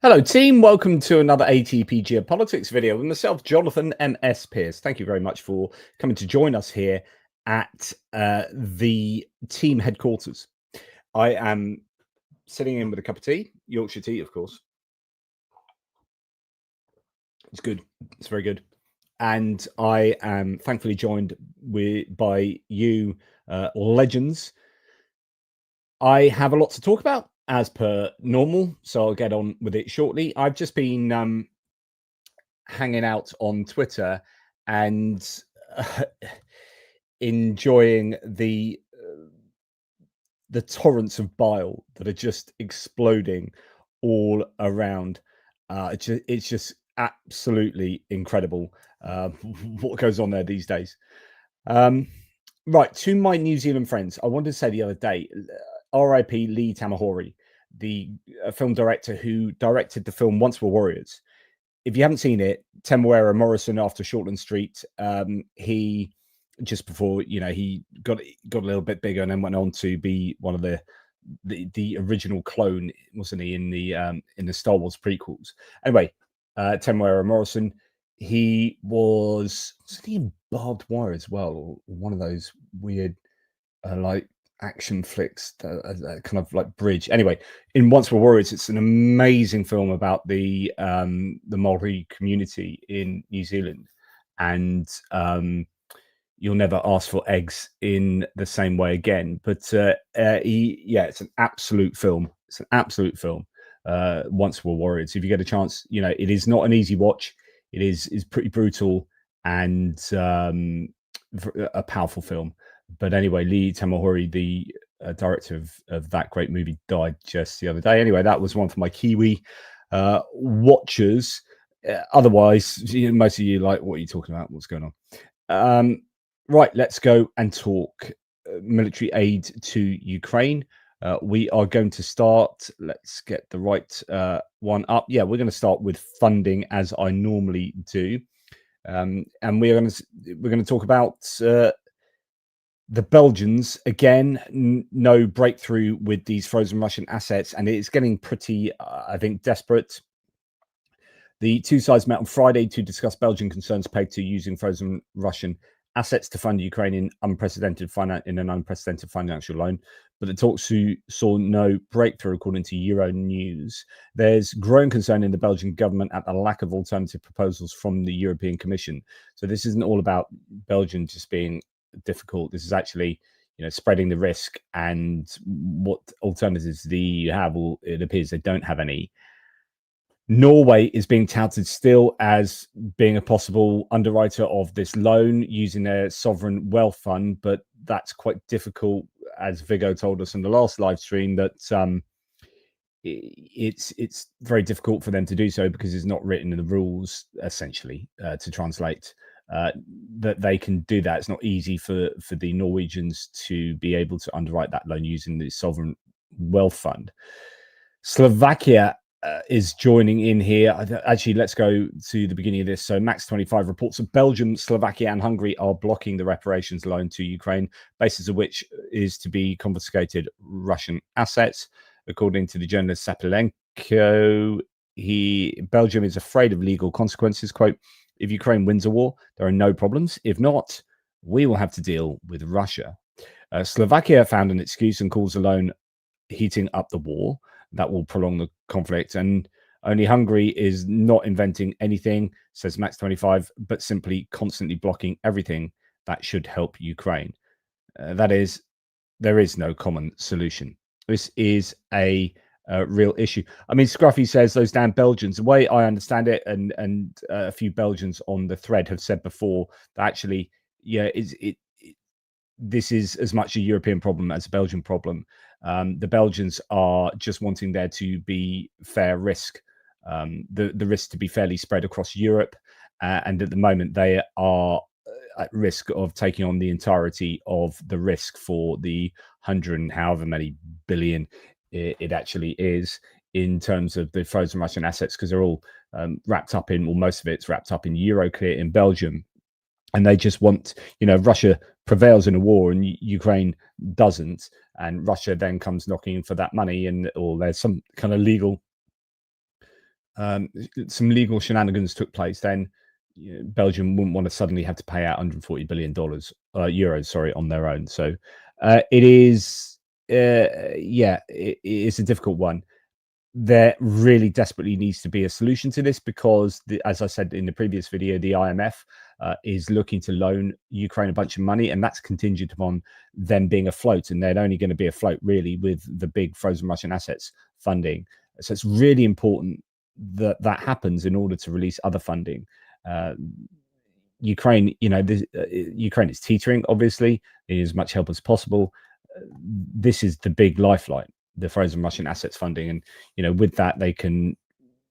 Hello team, welcome to another ATPGEO Politics video with myself, Jonathan M.S. Pearce. Thank you very much for coming to join us here at the team headquarters. I am sitting in with a cup of tea, Yorkshire tea, of course. It's good, it's very good. And I am thankfully joined by you legends. I have a lot to talk about, as per normal, so I'll get on with it shortly. I've just been hanging out on Twitter and enjoying the torrents of bile that are just exploding all around. It's just absolutely incredible what goes on there these days. Right, to my New Zealand friends, I wanted to say the other day, R.I.P. Lee Tamahori, the film director who directed the film Once Were Warriors. If you haven't seen it, Temuera Morrison after Shortland Street, he just before he got a little bit bigger and then went on to be one of the original clone, wasn't he, in the Star Wars prequels? Anyway, Temuera Morrison, he wasn't he in Barbed Wire as well, or one of those weird like action flicks, kind of like bridge. Anyway, in Once Were Warriors, it's an amazing film about the Maori community in New Zealand, and you'll never ask for eggs in the same way again. But it's an absolute film. It's an absolute film. Once Were Warriors. If you get a chance, it is not an easy watch. It is pretty brutal and a powerful film. But anyway, Lee Tamahori, the director of that great movie, died just the other day. Anyway, that was one for my Kiwi watchers. Otherwise, most of you like, what are you talking about? What's going on? Right, let's go and talk military aid to Ukraine. We are going to start. Let's get the right one up. Yeah, we're going to start with funding, as I normally do, and we're going to talk about the Belgians again. No breakthrough with these frozen Russian assets, and it's getting pretty, I think, desperate. The two sides met on Friday to discuss Belgian concerns pegged to using frozen Russian assets to fund Ukraine in an unprecedented financial loan, but the talks saw no breakthrough, according to Euro News. There's growing concern in the Belgian government at the lack of alternative proposals from the European Commission. So this isn't all about Belgium just being difficult. This is actually, spreading the risk, and what alternatives the EU have. Well, it appears they don't have any. Norway is being touted still as being a possible underwriter of this loan using their sovereign wealth fund, but that's quite difficult, as Viggo told us in the last live stream, that it's very difficult for them to do so because it's not written in the rules, essentially, to translate that they can do that. It's not easy for the Norwegians to be able to underwrite that loan using the sovereign wealth fund. Slovakia is joining in here. Actually, let's go to the beginning of this. So Max 25 reports that Belgium, Slovakia and Hungary are blocking the reparations loan to Ukraine, basis of which is to be confiscated Russian assets. According to the journalist Sapilenko, Belgium is afraid of legal consequences. Quote, if Ukraine wins a war, there are no problems. If not, we will have to deal with Russia. Slovakia found an excuse and calls the loan heating up the war. That will prolong the conflict. And only Hungary is not inventing anything, says Max 25, but simply constantly blocking everything that should help Ukraine. That is, there is no common solution. This is a real issue. I mean, Scruffy says those damn Belgians, the way I understand it, and a few Belgians on the thread have said before that actually, yeah, this is as much a European problem as a Belgian problem. The Belgians are just wanting there to be fair risk, the risk to be fairly spread across Europe. And at the moment, they are at risk of taking on the entirety of the risk for the 100 and however many billion it actually is in terms of the frozen Russian assets, because they're all wrapped up in, well, most of it's wrapped up in Euroclear in Belgium. And they just want, Russia prevails in a war and Ukraine doesn't, and Russia then comes knocking for that money, or there's some kind of legal some legal shenanigans took place, then Belgium wouldn't want to suddenly have to pay out $140 billion euros, sorry, on their own. So it is, yeah, it's a difficult one. There really desperately needs to be a solution to this because, as I said in the previous video, the IMF is looking to loan Ukraine a bunch of money, and that's contingent upon them being afloat. And they're only going to be afloat really with the big frozen Russian assets funding. So it's really important that that happens in order to release other funding. Ukraine, Ukraine is teetering, obviously. They need as much help as possible. This is the big lifeline, the frozen Russian assets funding. And, with that, they can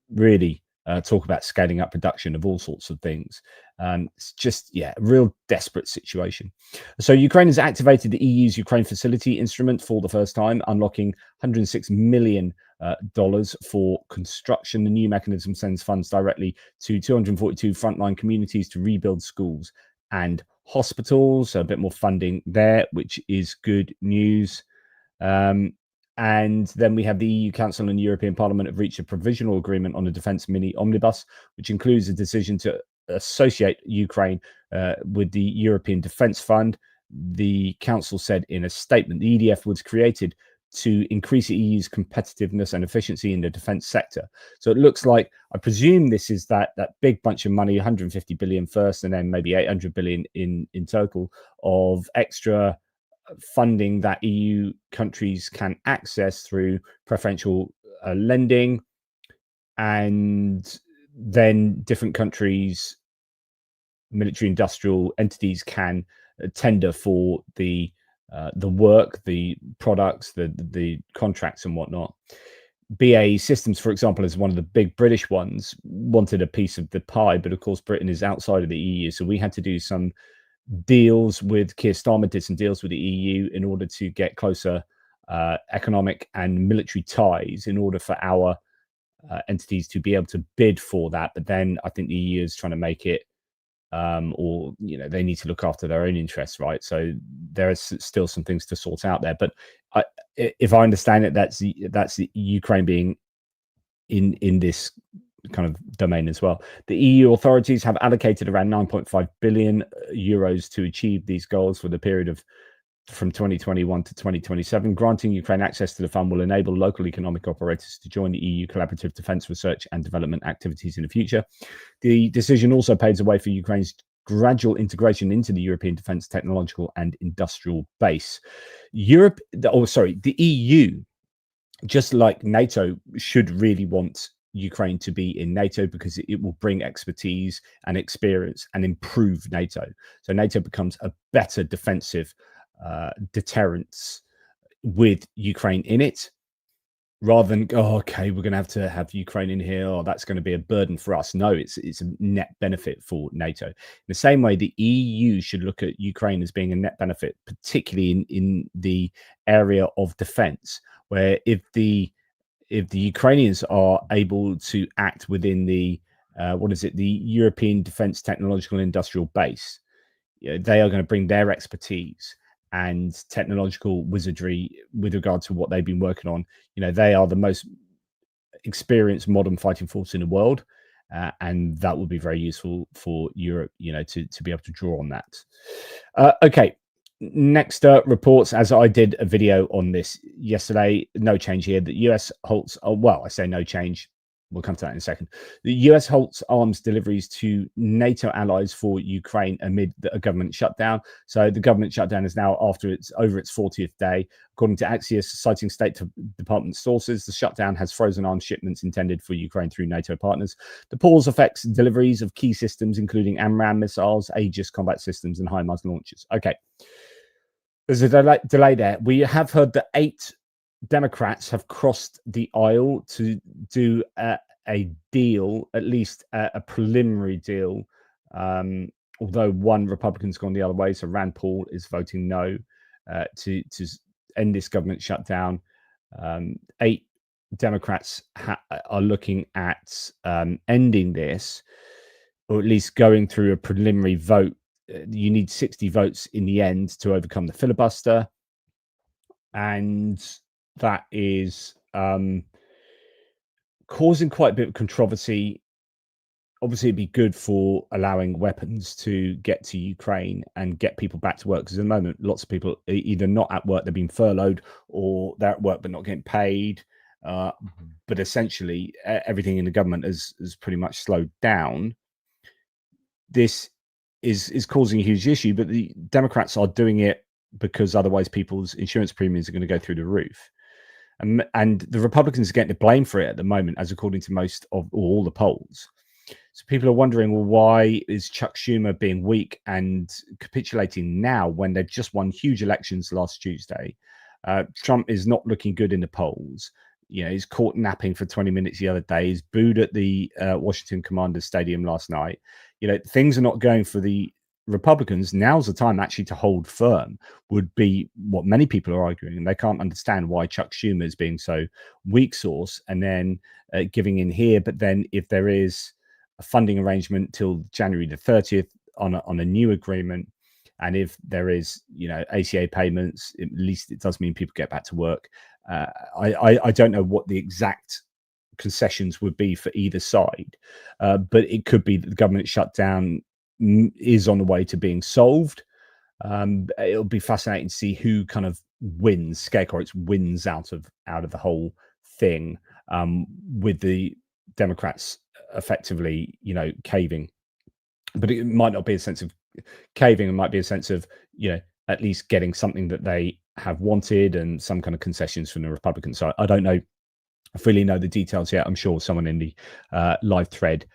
really talk about scaling up production of all sorts of things. It's just, a real desperate situation. So Ukraine has activated the EU's Ukraine Facility instrument for the first time, unlocking $106 million for construction. The new mechanism sends funds directly to 242 frontline communities to rebuild schools and hospitals. So a bit more funding there, which is good news. And then we have the EU Council and European Parliament have reached a provisional agreement on a defence mini omnibus, which includes a decision to associate Ukraine with the European Defence Fund. The Council said in a statement the EDF was created to increase the EU's competitiveness and efficiency in the defence sector. So it looks like, I presume this is that big bunch of money, 150 billion first, and then maybe 800 billion in total of extra funding that EU countries can access through preferential lending, and then different countries, military industrial entities can tender for the work, the products, the contracts and whatnot. BAE Systems, for example, is one of the big British ones, wanted a piece of the pie, but of course Britain is outside of the EU, so we had to do some deals with Keir Starmer, did some deals with the EU in order to get closer economic and military ties in order for our entities to be able to bid for that. But then I think the EU is trying to make it, or they need to look after their own interests, right? So there is still some things to sort out there. But if I understand it, that's the Ukraine being in this kind of domain as well. The EU authorities have allocated around 9.5 billion euros to achieve these goals for the period of from 2021 to 2027. Granting Ukraine access to the fund will enable local economic operators to join the EU collaborative defence research and development activities in the future. The decision also paves the way for Ukraine's gradual integration into the European defence technological and industrial base. The EU, just like NATO, should really want Ukraine to be in NATO because it will bring expertise and experience and improve NATO. So NATO becomes a better defensive deterrence with Ukraine in it, rather than okay, we're going to have Ukraine in here, or that's going to be a burden for us. No, it's a net benefit for NATO. In the same way, the EU should look at Ukraine as being a net benefit, particularly in the area of defense, where if the Ukrainians are able to act within the the European Defence Technological and Industrial Base, they are going to bring their expertise and technological wizardry with regard to what they've been working on. They are the most experienced modern fighting force in the world, and that will be very useful for Europe, to be able to draw on that. Okay. Next reports, as I did a video on this yesterday, no change here. The US halts, I say no change. We'll come to that in a second. The US halts arms deliveries to NATO allies for Ukraine amid a government shutdown. So the government shutdown is now over its 40th day. According to Axios, citing State Department sources, the shutdown has frozen arms shipments intended for Ukraine through NATO partners. The pause affects deliveries of key systems, including AMRAAM missiles, Aegis combat systems, and HIMARS launchers. Okay. There's a delay there. We have heard that 8 Democrats have crossed the aisle to do a deal, at least a preliminary deal, although one Republican's gone the other way. So Rand Paul is voting no to end this government shutdown. 8 Democrats are looking at ending this, or at least going through a preliminary vote. You need 60 votes in the end to overcome the filibuster, and that is causing quite a bit of controversy. Obviously, it'd be good for allowing weapons to get to Ukraine and get people back to work. Because at the moment, lots of people are either not at work, they've been furloughed, or they're at work but not getting paid. But essentially, everything in the government has pretty much slowed down. This is causing a huge issue, but the Democrats are doing it because otherwise people's insurance premiums are going to go through the roof. And the Republicans are getting the blame for it at the moment, as according to most of all the polls. So people are wondering, well, why is Chuck Schumer being weak and capitulating now when they've just won huge elections last Tuesday? Trump is not looking good in the polls. You know, he's caught napping for 20 minutes the other day. He's booed at the Washington Commanders Stadium last night. You know, things are not going for the Republicans. Now's the time actually to hold firm, would be what many people are arguing. And they can't understand why Chuck Schumer is being so weak sauce and then giving in here. But then if there is a funding arrangement till January the 30th on a new agreement, and if there is, you know, ACA payments, at least it does mean people get back to work. I don't know what the exact concessions would be for either side, but it could be that the government shutdown is on the way to being solved. It'll be fascinating to see who kind of wins, scare quotes, wins out of the whole thing, with the Democrats effectively, you know, caving. But it might not be a sense of caving. It might be a sense of, you know, at least getting something that they have wanted and some kind of concessions from the Republicans. So I don't know, I really know the details yet. I'm sure someone in the live thread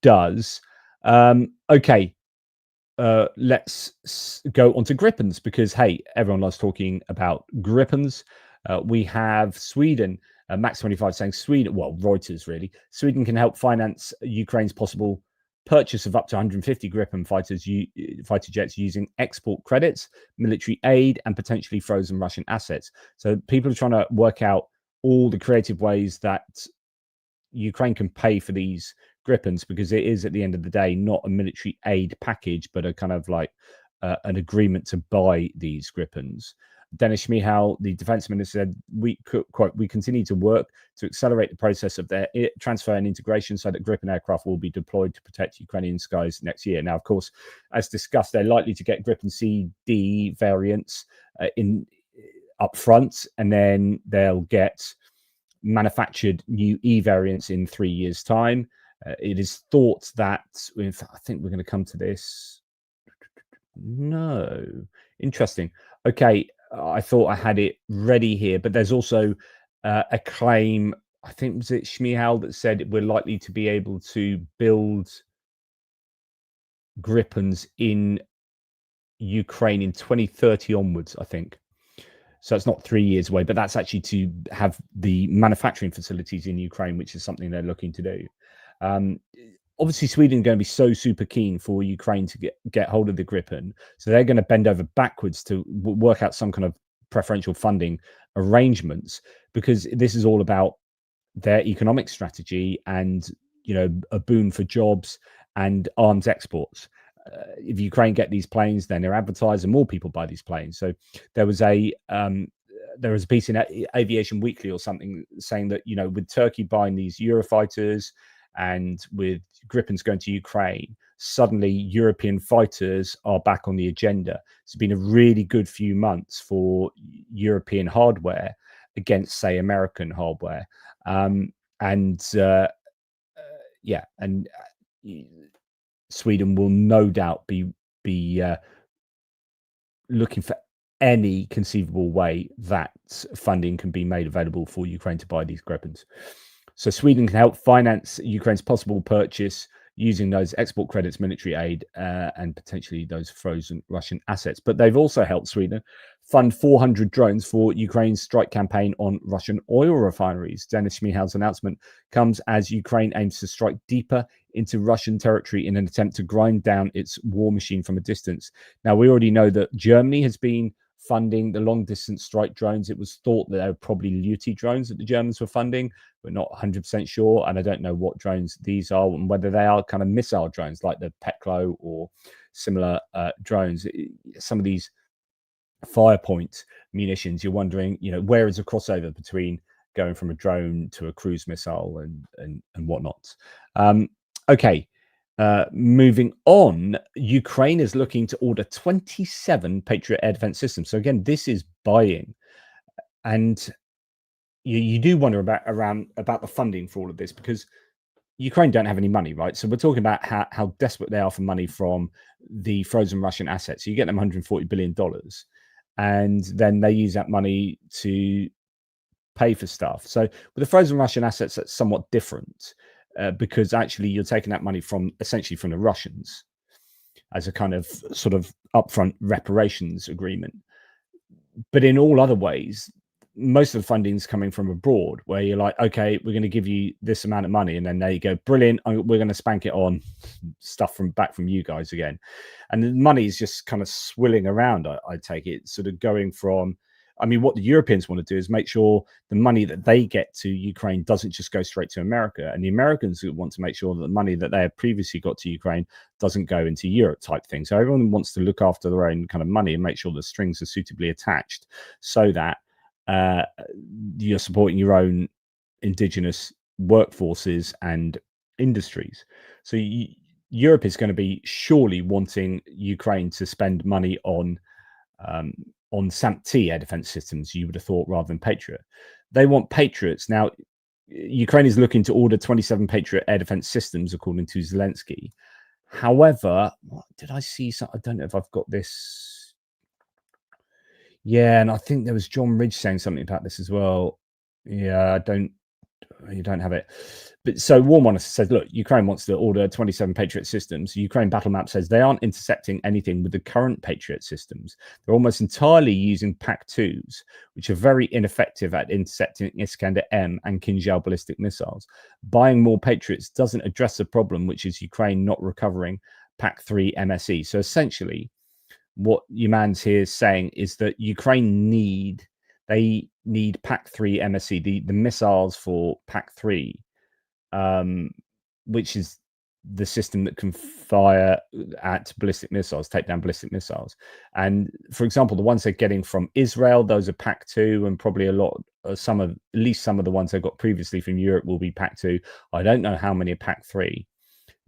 does. Okay. Let's go on to grippens, because hey, everyone loves talking about grippens. We have Sweden, Max25 saying Sweden, well, Reuters really, Sweden can help finance Ukraine's possible purchase of up to 150 Gripen fighter jets using export credits, military aid, and potentially frozen Russian assets. So people are trying to work out all the creative ways that Ukraine can pay for these Gripens, because it is, at the end of the day, not a military aid package, but a kind of like an agreement to buy these Gripens. Dennis Shmihal, the defense minister, said, we continue to work to accelerate the process of their transfer and integration so that Gripen aircraft will be deployed to protect Ukrainian skies next year. Now, of course, as discussed, they're likely to get Gripen CD variants up front, and then they'll get manufactured new E variants in 3 years' time. It is thought that, I think we're going to come to this. No, interesting. Okay, I thought I had it ready here, but there's also a claim, I think, was it Shmihal that said we're likely to be able to build Gripens in Ukraine in 2030 onwards, I think. So it's not 3 years away, but that's actually to have the manufacturing facilities in Ukraine, which is something they're looking to do. Obviously, Sweden are going to be so super keen for Ukraine to get hold of the Gripen. So they're going to bend over backwards to work out some kind of preferential funding arrangements, because this is all about their economic strategy and, you know, a boon for jobs and arms exports. If Ukraine get these planes, then they're advertised and more people buy these planes. So there was a piece in Aviation Weekly or something saying that, you know, with Turkey buying these Eurofighters and with Gripens going to Ukraine, suddenly European fighters are back on the agenda. It's been a really good few months for European hardware against, say, American hardware. Sweden will no doubt be looking for any conceivable way that funding can be made available for Ukraine to buy these Gripens. So Sweden can help finance Ukraine's possible purchase using those export credits, military aid, and potentially those frozen Russian assets. But they've also helped Sweden fund 400 drones for Ukraine's strike campaign on Russian oil refineries. Denis Shmihal's announcement comes as Ukraine aims to strike deeper into Russian territory in an attempt to grind down its war machine from a distance. Now, we already know that Germany has been funding the long-distance strike drones. It was thought that they were probably Lutey drones that the Germans were funding. We're not 100% sure, and I don't know what drones these are and whether they are kind of missile drones like the Peklo or similar drones. Some of these Firepoint munitions, you're wondering, you know, where is the crossover between going from a drone to a cruise missile and whatnot. Okay. Moving on, Ukraine is looking to order 27 Patriot air defense systems. So again, this is buying, and you do wonder about the funding for all of this, because Ukraine don't have any money, right? So we're talking about how desperate they are for money from the frozen Russian assets. So you get them $140 billion, and then they use that money to pay for stuff. So with the frozen Russian assets, that's somewhat different, because actually you're taking that money essentially from the Russians as a kind of sort of upfront reparations agreement. But in all other ways, most of the funding is coming from abroad, where you're like, okay, we're going to give you this amount of money, and then there you go, brilliant, we're going to spank it on stuff from you guys again. And the money is just kind of swilling around. I take it sort of going from, I mean, what the Europeans want to do is make sure the money that they get to Ukraine doesn't just go straight to America. And the Americans want to make sure that the money that they have previously got to Ukraine doesn't go into Europe type thing. So everyone wants to look after their own kind of money and make sure the strings are suitably attached, so that you're supporting your own indigenous workforces and industries. So Europe is going to be surely wanting Ukraine to spend money on SAMP-T air defense systems, you would have thought, rather than Patriot. They want Patriots. Now, Ukraine is looking to order 27 Patriot air defense systems, according to Zelensky. However, what did I see? I don't know if I've got this. Yeah, and I think there was John Ridge saying something about this as well. Yeah, you don't have it. But so War Monitor said, look, Ukraine wants to order 27 Patriot systems. Ukraine battle map says they aren't intercepting anything with the current Patriot systems. They're almost entirely using PAC-2s, which are very ineffective at intercepting Iskander-M and Kinzhal ballistic missiles. Buying more Patriots doesn't address the problem, which is Ukraine not recovering PAC-3 MSE. So essentially, what your man's here is saying is that Ukraine need PAC-3 MSE, the missiles for PAC-3, which is the system that can fire at ballistic missiles, take down ballistic missiles. And for example, the ones they're getting from Israel, those are PAC-2, and probably at least some of the ones they got previously from Europe will be PAC-2. I don't know how many are PAC-3.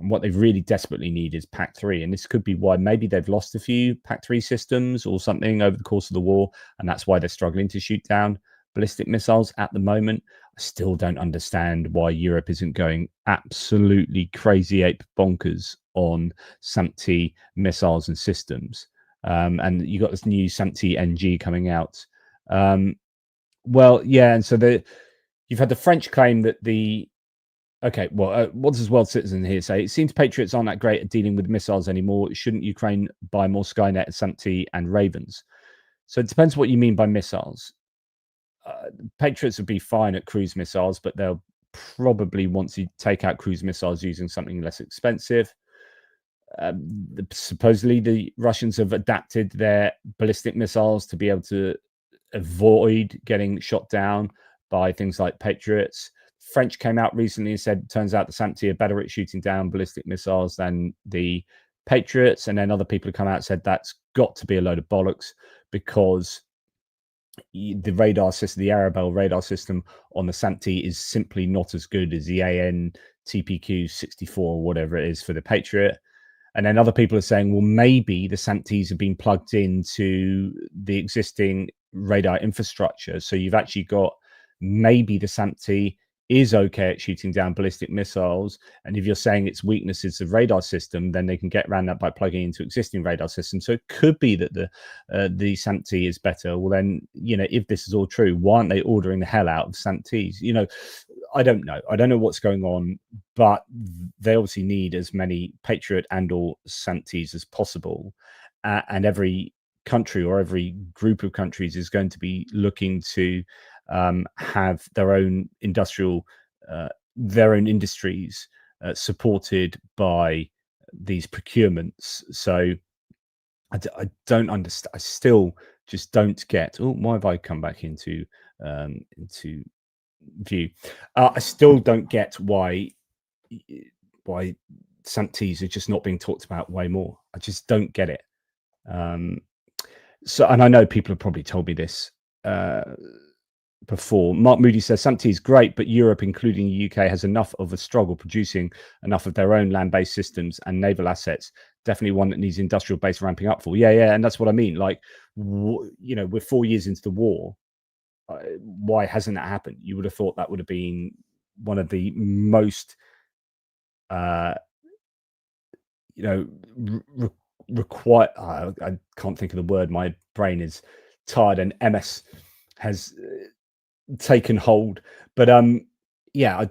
And what they really desperately need is PAC-3. And this could be why maybe they've lost a few PAC-3 systems or something over the course of the war. And that's why they're struggling to shoot down ballistic missiles at the moment. I still don't understand why Europe isn't going absolutely crazy ape bonkers on SAMP-T missiles and systems. And you got this new SAMP-T NG coming out. Well, yeah. And so you've had the French claim that okay, well, what does World Citizen here say? It seems Patriots aren't that great at dealing with missiles anymore. Shouldn't Ukraine buy more Skynet, SAMP-T, and Ravens? So it depends what you mean by missiles. Patriots would be fine at cruise missiles, but they'll probably want to take out cruise missiles using something less expensive. Supposedly, the Russians have adapted their ballistic missiles to be able to avoid getting shot down by things like Patriots. French came out recently and said, turns out the SAMP-T are better at shooting down ballistic missiles than the Patriots. And then other people have come out and said that's got to be a load of bollocks, because the radar system, the Arabelle radar system on the SAMP-T is simply not as good as the ATPGEO 64 or whatever it is for the Patriot. And then other people are saying, well, maybe the SAMP-Ts have been plugged into the existing radar infrastructure. So you've actually got, maybe the SAMP-T is okay at shooting down ballistic missiles. And if you're saying its weakness is the radar system, then they can get around that by plugging into existing radar systems. So it could be that the SAMP-T is better. Well, then, if this is all true, why aren't they ordering the hell out of SAMP-Ts? I don't know. I don't know what's going on, but they obviously need as many Patriot and or SAMP-Ts as possible. And every country or every group of countries is going to be looking to have their own their own industries supported by these procurements. So I don't understand. I still just don't get. Oh, why have I come back into view? I still don't get why SAMP-Ts are just not being talked about way more. I just don't get it. So, and I know people have probably told me this before. Mark Moody says SAMP-T is great, but Europe, including the UK, has enough of a struggle producing enough of their own land-based systems and naval assets. Definitely one that needs industrial base ramping up for. Yeah, and that's what I mean. Like, you know, we're 4 years into the war. Why hasn't that happened? You would have thought that would have been one of the most, you know, require. I can't think of the word. My brain is tired, and MS has taken hold. But yeah,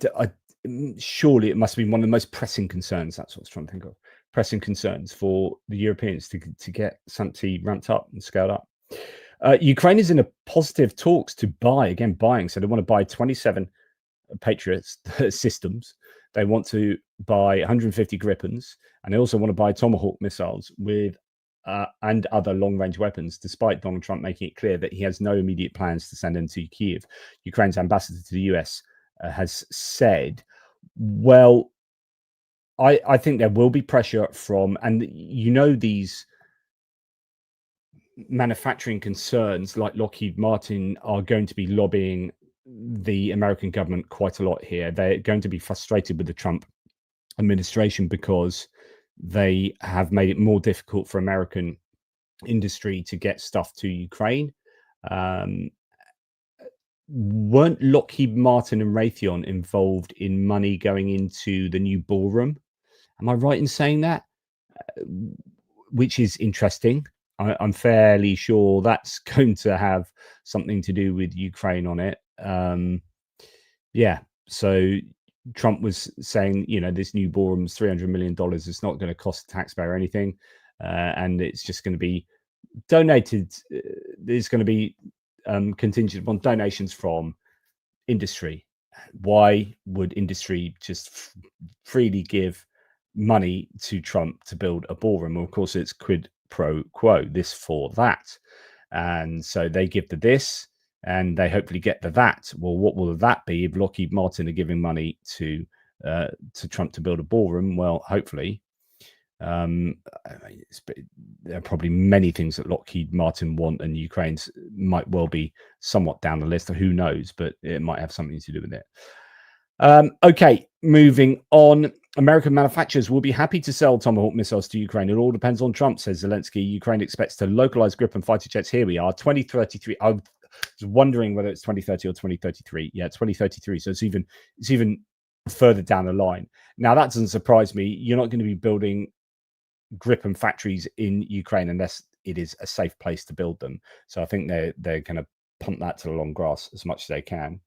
surely it must be one of the most pressing concerns. That's what I was trying to think of. Pressing concerns for the Europeans to get SAMP-T ramped up and scaled up. Ukraine is in a positive talks to buy, again, buying. So they want to buy 27 Patriot systems. They want to buy 150 Gripens, and they also want to buy Tomahawk missiles with and other long-range weapons, despite Donald Trump making it clear that he has no immediate plans to send them to Kyiv. Ukraine's ambassador to the US has said, well, I think there will be pressure from, and you know, these manufacturing concerns like Lockheed Martin are going to be lobbying the American government quite a lot here. They're going to be frustrated with the Trump administration because they have made it more difficult for American industry to get stuff to Ukraine. Weren't Lockheed Martin and Raytheon involved in money going into the new ballroom? Am I right in saying that? Which is interesting. I'm fairly sure that's going to have something to do with Ukraine on it. Yeah, so Trump was saying, you know, this new ballroom's $300 million. It's not going to cost the taxpayer anything, and it's just going to be donated. There's going to be contingent upon donations from industry. Why would industry just freely give money to Trump to build a ballroom? Well, of course, it's quid pro quo, this for that. And so they give the this and they hopefully get the that. Well, what will that be if Lockheed Martin are giving money to Trump to build a ballroom? Well, hopefully, there are probably many things that Lockheed Martin want, and Ukraine's might well be somewhat down the list. Who knows? But it might have something to do with it. Okay, moving on. American manufacturers will be happy to sell Tomahawk missiles to Ukraine. It all depends on Trump, says Zelensky. Ukraine expects to localize Gripen fighter jets. Here we are, 2033. I was wondering whether it's 2030 or 2033. Yeah, 2033. So it's even further down the line. Now, that doesn't surprise me. You're not going to be building Gripen factories in Ukraine unless it is a safe place to build them. So I think they're going to punt that to the long grass as much as they can.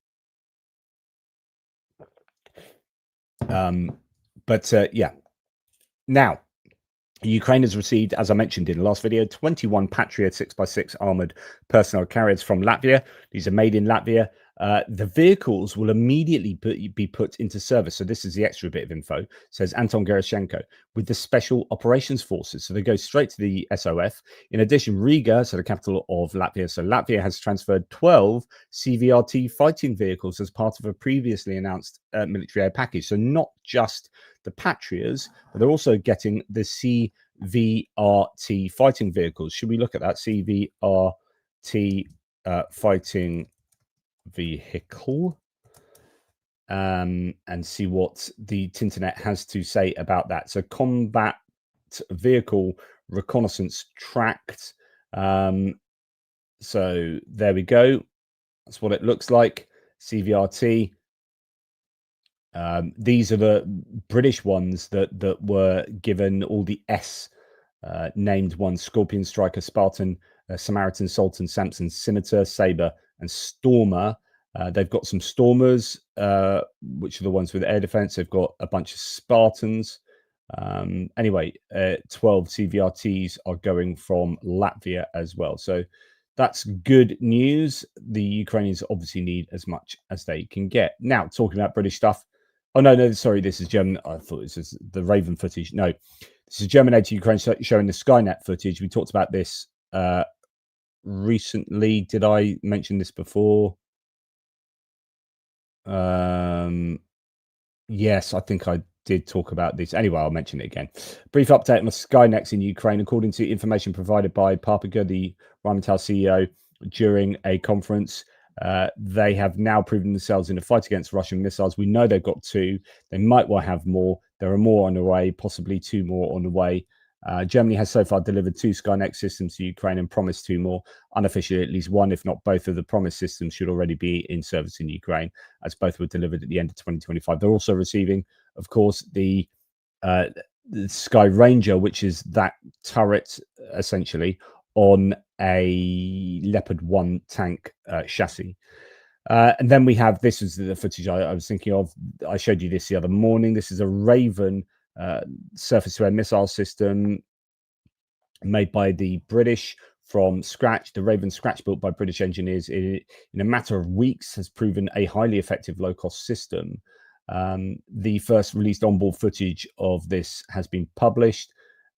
Yeah. Now, Ukraine has received, as I mentioned in the last video, 21 Patriot 6x6 armored personnel carriers from Latvia. These are made in Latvia. The vehicles will immediately be put into service. So this is the extra bit of info, says Anton Gerashenko, with the Special Operations Forces. So they go straight to the SOF. In addition, Riga, so the capital of Latvia. So Latvia has transferred 12 CVRT fighting vehicles as part of a previously announced military aid package. So not just the Patriots, but they're also getting the CVRT fighting vehicles. Should we look at that CVRT fighting vehicle and see what the Tinternet has to say about that? So combat vehicle reconnaissance tracked. So there we go. That's what it looks like. CVRT. These are the British ones that were given all the S named ones: Scorpion, Striker, Spartan, Samaritan, Sultan, Samson, Scimitar, Sabre, and Stormer. They've got some Stormers, which are the ones with air defense. They've got a bunch of Spartans. Anyway, 12 CVRTs are going from Latvia as well. So that's good news. The Ukrainians obviously need as much as they can get. Now, talking about British stuff. Oh, no, sorry, this is German. I thought this was the Raven footage. No, this is German aid to Ukraine showing the Skynet footage. We talked about this recently. Did I mention this before? Yes, I think I did talk about this. Anyway, I'll mention it again. Brief update on the Skynets in Ukraine. According to information provided by ATPGEO, the Rheinmetall CEO, during a conference, They have now proven themselves in a fight against Russian missiles. We know they've got 2. They might well have more. There are more on the way, possibly 2 more on the way. Germany has so far delivered 2 Skynex systems to Ukraine and promised 2 more. Unofficially, at least 1, if not both of the promised systems should already be in service in Ukraine, as both were delivered at the end of 2025. They're also receiving, of course, the Sky Ranger, which is that turret, essentially, on a Leopard 1 tank chassis. And then we have, this is the footage I was thinking of. I showed you this the other morning. This is a Raven surface-to-air missile system made by the British from scratch. The Raven scratch built by British engineers in a matter of weeks has proven a highly effective low-cost system. The first released onboard footage of this has been published,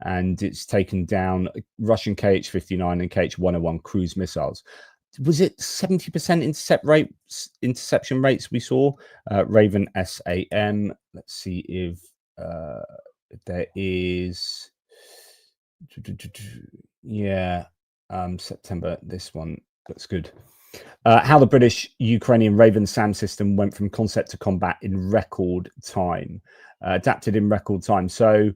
and it's taken down Russian Kh-59 and Kh-101 cruise missiles. Was it 70% interception rates we saw? Raven SAM. Let's see if there is. Yeah, September. This one looks good. How the British-Ukrainian Raven SAM system went from concept to combat in record time, adapted in record time. So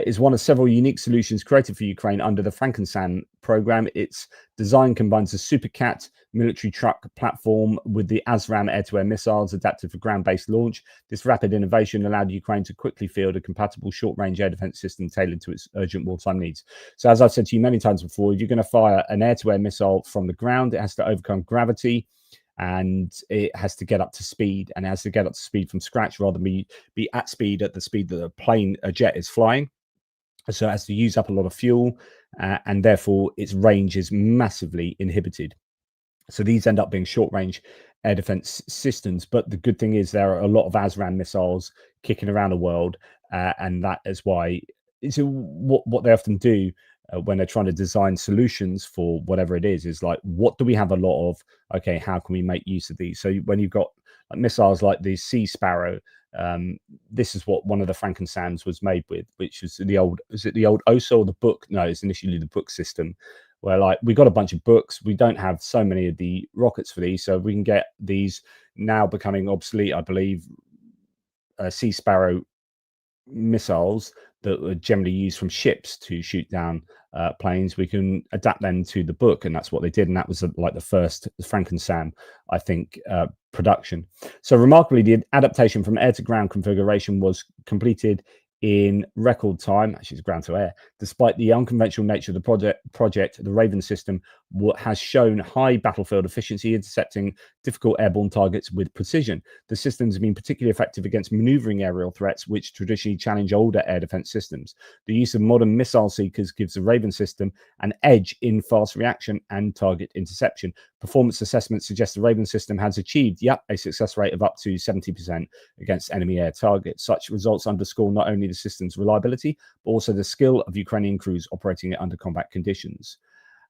is one of several unique solutions created for Ukraine under the FrankenSam program. Its design combines a Super Cat military truck platform with the ASRAAM air-to-air missiles adapted for ground-based launch. This rapid innovation allowed Ukraine to quickly field a compatible short-range air defense system tailored to its urgent wartime needs. So as I've said to you many times before, if you're going to fire an air-to-air missile from the ground, it has to overcome gravity, and it has to get up to speed, and it has to get up to speed from scratch rather than be at speed at the speed that a jet is flying. So it has to use up a lot of fuel, and therefore its range is massively inhibited. So these end up being short-range air defense systems. But the good thing is there are a lot of ASRAAM missiles kicking around the world, and that is why what they often do when they're trying to design solutions for whatever it is like, what do we have a lot of? Okay, how can we make use of these? So when you've got missiles like the Sea Sparrow, this is what one of the FrankenSams was made with, which was the old OSA or the book? No, it's initially the book system, where like we got a bunch of books. We don't have so many of the rockets for these, so we can get these now becoming obsolete, I believe, Sea Sparrow missiles that were generally used from ships to shoot down planes. We can adapt them to the book, and that's what they did, and that was like the first FrankenSam, I think, production. So remarkably, the adaptation from air to ground configuration was completed in record time. Actually, it's ground to air. Despite the unconventional nature of the project, the Raven system has shown high battlefield efficiency, intercepting difficult airborne targets with precision. The system has been particularly effective against maneuvering aerial threats, which traditionally challenge older air defense systems. The use of modern missile seekers gives the Raven system an edge in fast reaction and target interception. Performance assessments suggest the Raven system has achieved, a success rate of up to 70% against enemy air targets. Such results underscore not only the system's reliability, but also the skill of Ukrainian crews operating it under combat conditions.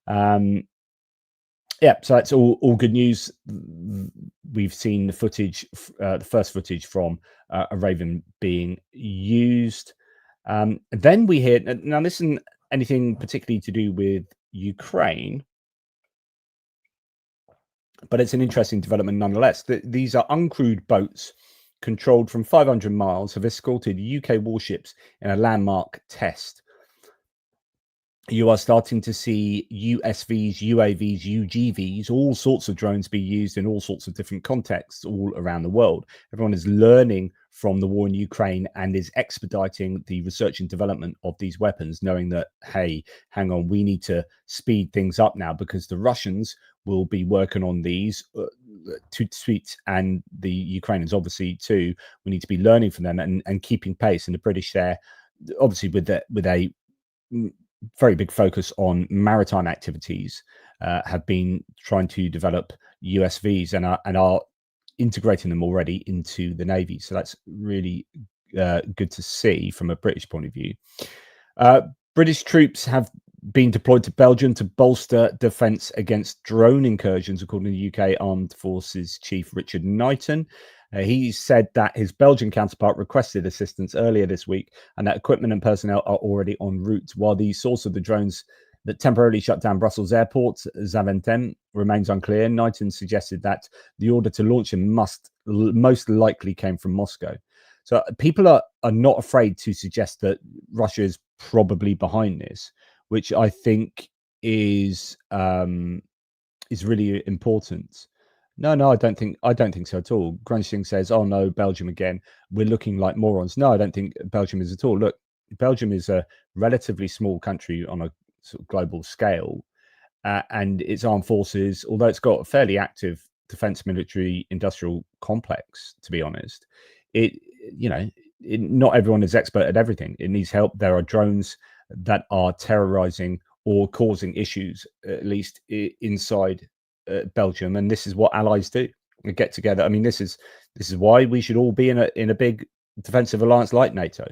So that's all good news. We've seen the footage, the first footage from a Raven being used. Then we hear, now this isn't anything particularly to do with Ukraine, but it's an interesting development nonetheless. These are uncrewed boats controlled from 500 miles have escorted UK warships in a landmark test. You are starting to see USVs, UAVs, UGVs, all sorts of drones be used in all sorts of different contexts all around the world. Everyone is learning from the war in Ukraine and is expediting the research and development of these weapons, knowing that, hey, hang on, we need to speed things up now because the Russians will be working on these to tweet, and the Ukrainians obviously too. We need to be learning from them and keeping pace. And the British there, obviously with a very big focus on maritime activities, have been trying to develop USVs and are integrating them already into the Navy. So that's really good to see from a British point of view. British troops have been deployed to Belgium to bolster defence against drone incursions, according to UK Armed Forces Chief Richard Knighton. He said that his Belgian counterpart requested assistance earlier this week and that equipment and personnel are already en route. While the source of the drones that temporarily shut down Brussels airport. Zaventem remains unclear. Knighton suggested that the order to launch him most likely came from Moscow. So people are not afraid to suggest that Russia is probably behind this, which I think is really important. No, I don't think so at all. Grunching says, "Oh no, Belgium again. We're looking like morons." No, I don't think Belgium is at all. Look, Belgium is a relatively small country on a sort of global scale, and its armed forces, although it's got a fairly active defense military industrial complex, to be honest, not everyone is expert at everything. It needs help. There are drones that are terrorizing or causing issues, at least inside Belgium, and this is what allies do. We get together. I mean, this is why we should all be in a big defensive alliance like NATO.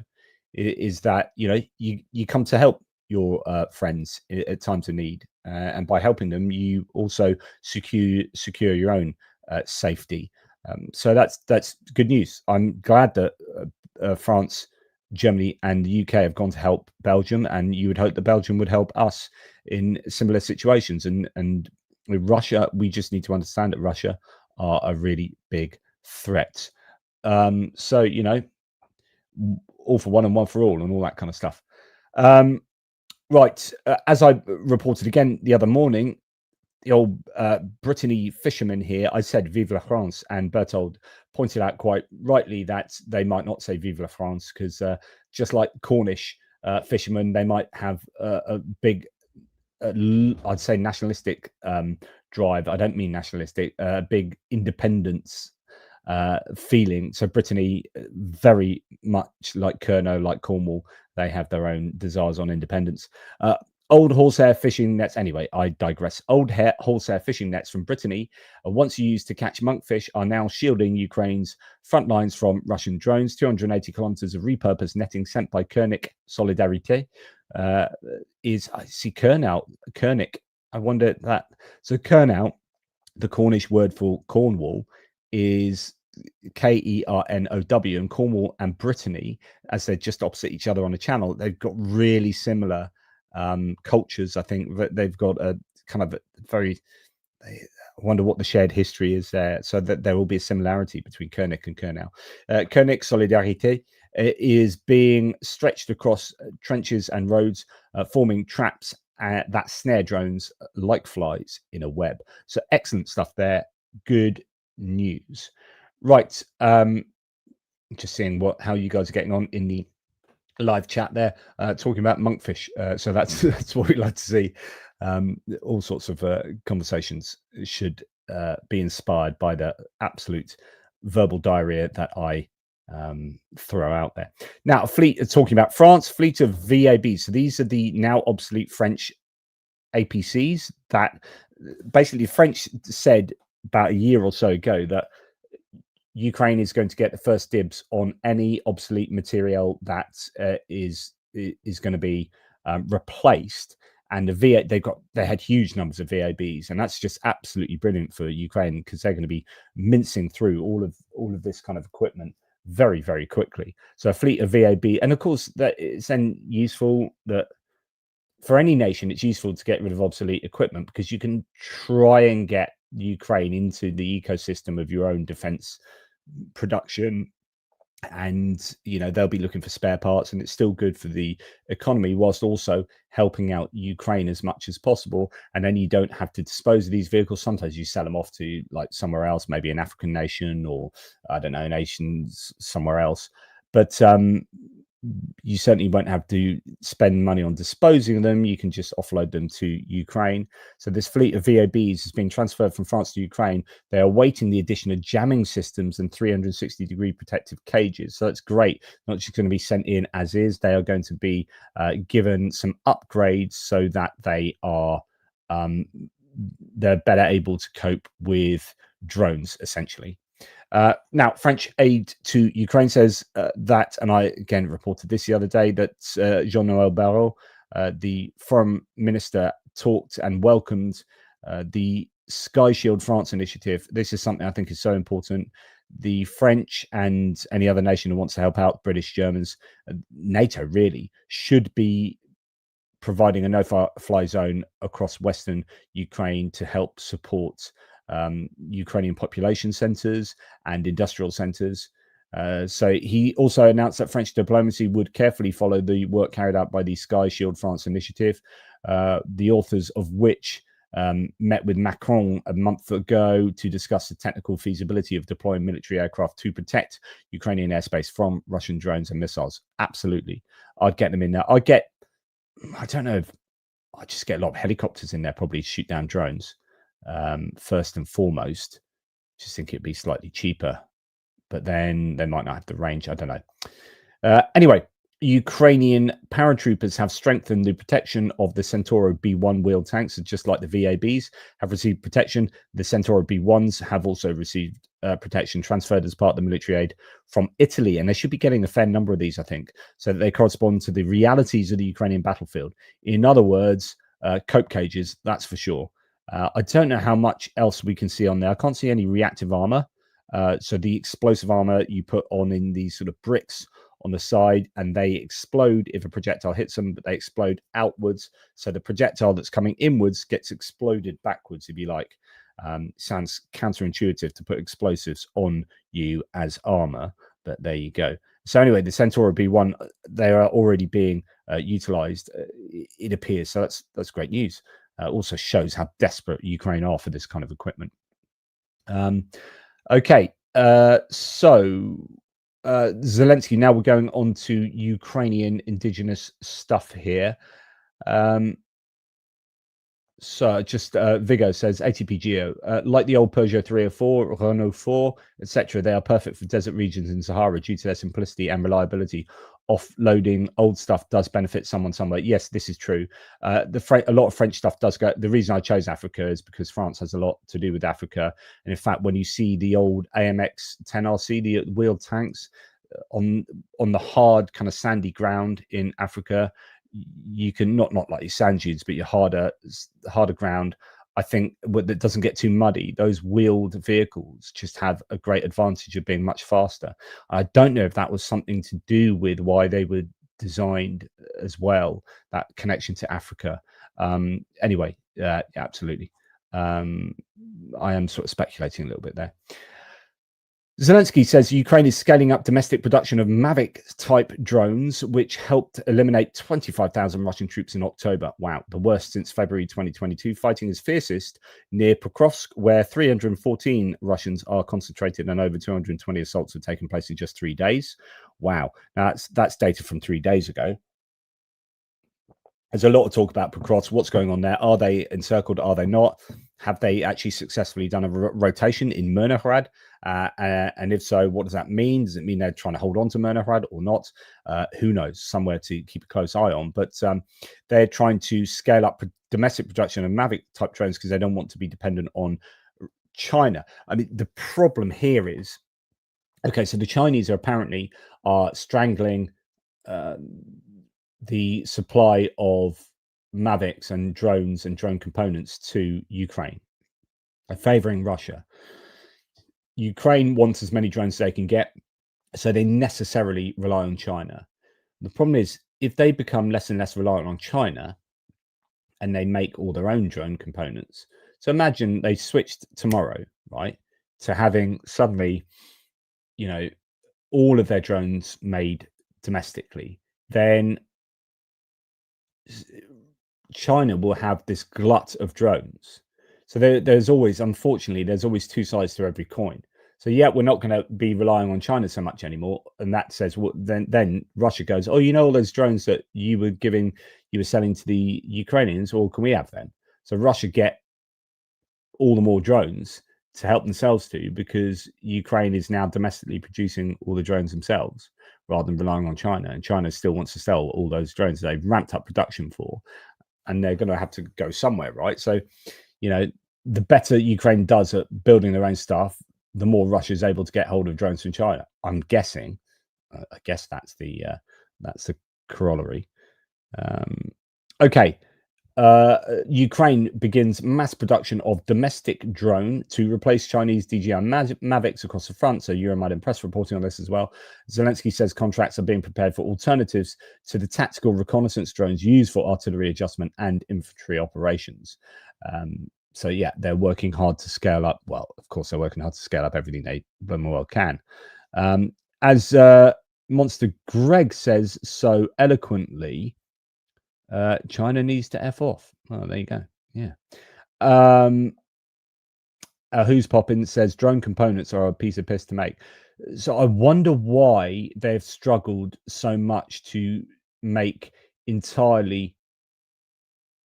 Is that you come to help your friends at times of need, and by helping them, you also secure your own safety. So that's good news. I'm glad that France, Germany, and the UK have gone to help Belgium, and you would hope that Belgium would help us in similar situations. And with Russia, we just need to understand that Russia are a really big threat. So all for one and one for all, and all that kind of stuff. Right, as I reported again the other morning, the old Brittany fisherman here, I said Vive la France, and Berthold pointed out quite rightly that they might not say Vive la France because just like Cornish fishermen, they might have a big, I'd say nationalistic drive. I don't mean nationalistic, big independence feeling. So Brittany, very much like Kernow, like Cornwall, they have their own desires on independence. Old horsehair fishing nets. Anyway, I digress. Old horsehair fishing nets from Brittany, once used to catch monkfish, are now shielding Ukraine's front lines from Russian drones. 280 kilometers of repurposed netting sent by Kernik Solidarité is, I see Kernik. I wonder that. So Kernow, the Cornish word for Cornwall, is Kernow, and Cornwall and Brittany, as they're just opposite each other on the channel, they've got really similar cultures. I think that they've got a kind of a very, I wonder what the shared history is there, so that there will be a similarity between Kernik and Kernow. Kernik Solidarité is being stretched across trenches and roads, forming traps that snare drones like flies in a web. So excellent stuff there. Good news. Right, just seeing how you guys are getting on in the live chat there, talking about monkfish. So that's what we'd like to see. All sorts of conversations should be inspired by the absolute verbal diarrhea that I throw out there. Now, talking about France, fleet of VABs. So these are the now obsolete French APCs that basically French said about a year or so ago that Ukraine is going to get the first dibs on any obsolete material that is going to be replaced. And they had huge numbers of VABs, and that's just absolutely brilliant for Ukraine because they're going to be mincing through all of this kind of equipment very, very quickly. So a fleet of VAB, and of course that it's then useful that for any nation, it's useful to get rid of obsolete equipment because you can try and get Ukraine into the ecosystem of your own defense production, and they'll be looking for spare parts, and it's still good for the economy whilst also helping out Ukraine as much as possible. And then you don't have to dispose of these vehicles. Sometimes you sell them off to like somewhere else, maybe an African nation, or I don't know, nations somewhere else, but you certainly won't have to spend money on disposing of them. You can just offload them to Ukraine. So this fleet of VABs has been transferred from France to Ukraine. They are awaiting the addition of jamming systems and 360-degree protective cages. So that's great. Not just going to be sent in as is. They are going to be given some upgrades so that they're better able to cope with drones, essentially. Now, French aid to Ukraine says that, and I again reported this the other day, that Jean-Noël Barrot, the foreign minister, talked and welcomed the Sky Shield France initiative. This is something I think is so important. The French and any other nation who wants to help out, British, Germans, NATO really should be providing a no-fly zone across Western Ukraine to help support Ukrainian population centers and industrial centers. So he also announced that French diplomacy would carefully follow the work carried out by the Sky Shield France initiative, the authors of which met with Macron a month ago to discuss the technical feasibility of deploying military aircraft to protect Ukrainian airspace from Russian drones and missiles. Absolutely. I'd get them in there. I don't know if I just get a lot of helicopters in there, probably shoot down drones first and foremost. Just think it'd be slightly cheaper, but then they might not have the range. I don't know. Anyway, Ukrainian paratroopers have strengthened the protection of the Centauro B1 wheeled tanks, just like the VABs have received protection. The Centauro B1s have also received protection transferred as part of the military aid from Italy, and they should be getting a fair number of these, I think, so that they correspond to the realities of the Ukrainian battlefield. In other words, cope cages, that's for sure. I don't know how much else we can see on there. I can't see any reactive armor. So the explosive armor you put on in these sort of bricks on the side, and they explode if a projectile hits them, but they explode outwards. So the projectile that's coming inwards gets exploded backwards, if you like. Sounds counterintuitive to put explosives on you as armor, but there you go. So anyway, the Centauro B1, they are already being utilized, it appears. So that's great news. Also shows how desperate Ukraine are for this kind of equipment. Okay, so Zelensky, now we're going on to Ukrainian indigenous stuff here. So just Vigo says ATPGEO, like the old Peugeot 304, Renault 4, etc. They are perfect for desert regions in Sahara due to their simplicity and reliability. Offloading old stuff does benefit someone somewhere. Yes, this is true. A lot of French stuff does go. The reason I chose Africa is because France has a lot to do with Africa. And in fact, when you see the old AMX 10RC, the wheeled tanks on the hard kind of sandy ground in Africa, you can not like your sand dunes, but your harder ground. I think that doesn't get too muddy. Those wheeled vehicles just have a great advantage of being much faster. I don't know if that was something to do with why they were designed as well, that connection to Africa. Anyway, absolutely. I am sort of speculating a little bit there. Zelensky says Ukraine is scaling up domestic production of Mavic-type drones, which helped eliminate 25,000 Russian troops in October. Wow, the worst since February 2022. Fighting is fiercest near Pokrovsk, where 314 Russians are concentrated and over 220 assaults have taken place in just 3 days. Wow, now that's data from 3 days ago. There's a lot of talk about Pokrovsk. What's going on there? Are they encircled? Are they not? Have they actually successfully done a rotation in Myrnogorod? And if so, what does that mean? Does it mean they're trying to hold on to Myrnogorod or not? Who knows? Somewhere to keep a close eye on. But they're trying to scale up domestic production of Mavic-type drones because they don't want to be dependent on China. I mean, the problem here is, okay, so the Chinese apparently are strangling the supply of Mavics and drones and drone components to Ukraine by favoring Russia. Ukraine wants as many drones as they can get, so they necessarily rely on China. The problem is, if they become less and less reliant on China and they make all their own drone components, so imagine they switched tomorrow, right, to having suddenly, all of their drones made domestically, then China will have this glut of drones. So there's always two sides to every coin. So yeah, we're not going to be relying on China so much anymore. And that says, well, then Russia goes, oh, all those drones that you were selling to the Ukrainians, or can we have them? So Russia get all the more drones to help themselves to, because Ukraine is now domestically producing all the drones themselves rather than relying on China. And China still wants to sell all those drones they've ramped up production for, and they're going to have to go somewhere, right? So, the better Ukraine does at building their own stuff, the more Russia is able to get hold of drones from China. I'm guessing. I guess that's the corollary. Okay. Ukraine begins mass production of domestic drone to replace Chinese DJI Mavics across the front. So Euromed Press reporting on this as well. Zelensky says contracts are being prepared for alternatives to the tactical reconnaissance drones used for artillery adjustment and infantry operations. So yeah, they're working hard to scale up. Well, of course, they're working hard to scale up everything they blooming well can. As Monster Greg says so eloquently, China needs to F off. Oh, there you go. Yeah. Who's Poppin says drone components are a piece of piss to make. So I wonder why they've struggled so much to make entirely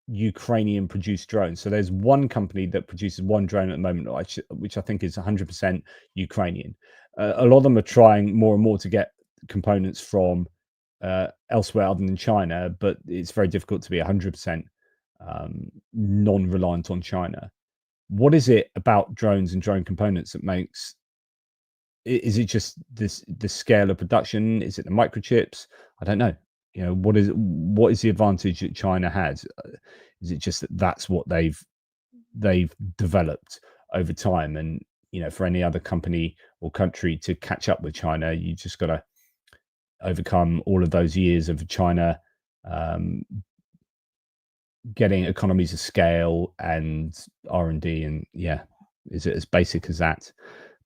Ukrainian produced drones. So there's one company that produces one drone at the moment, which I think is 100% Ukrainian. A lot of them are trying more and more to get components from elsewhere other than China, but it's very difficult to be 100% non-reliant on China. What is it about drones and drone components that makes? Is it just the scale of production? Is it the microchips? I don't know. You know, what is the advantage that China has? Is it just that that's what they've developed over time? And you know, for any other company or country to catch up with China, you just got to overcome all of those years of China getting economies of scale and R&D, and yeah, is it as basic as that?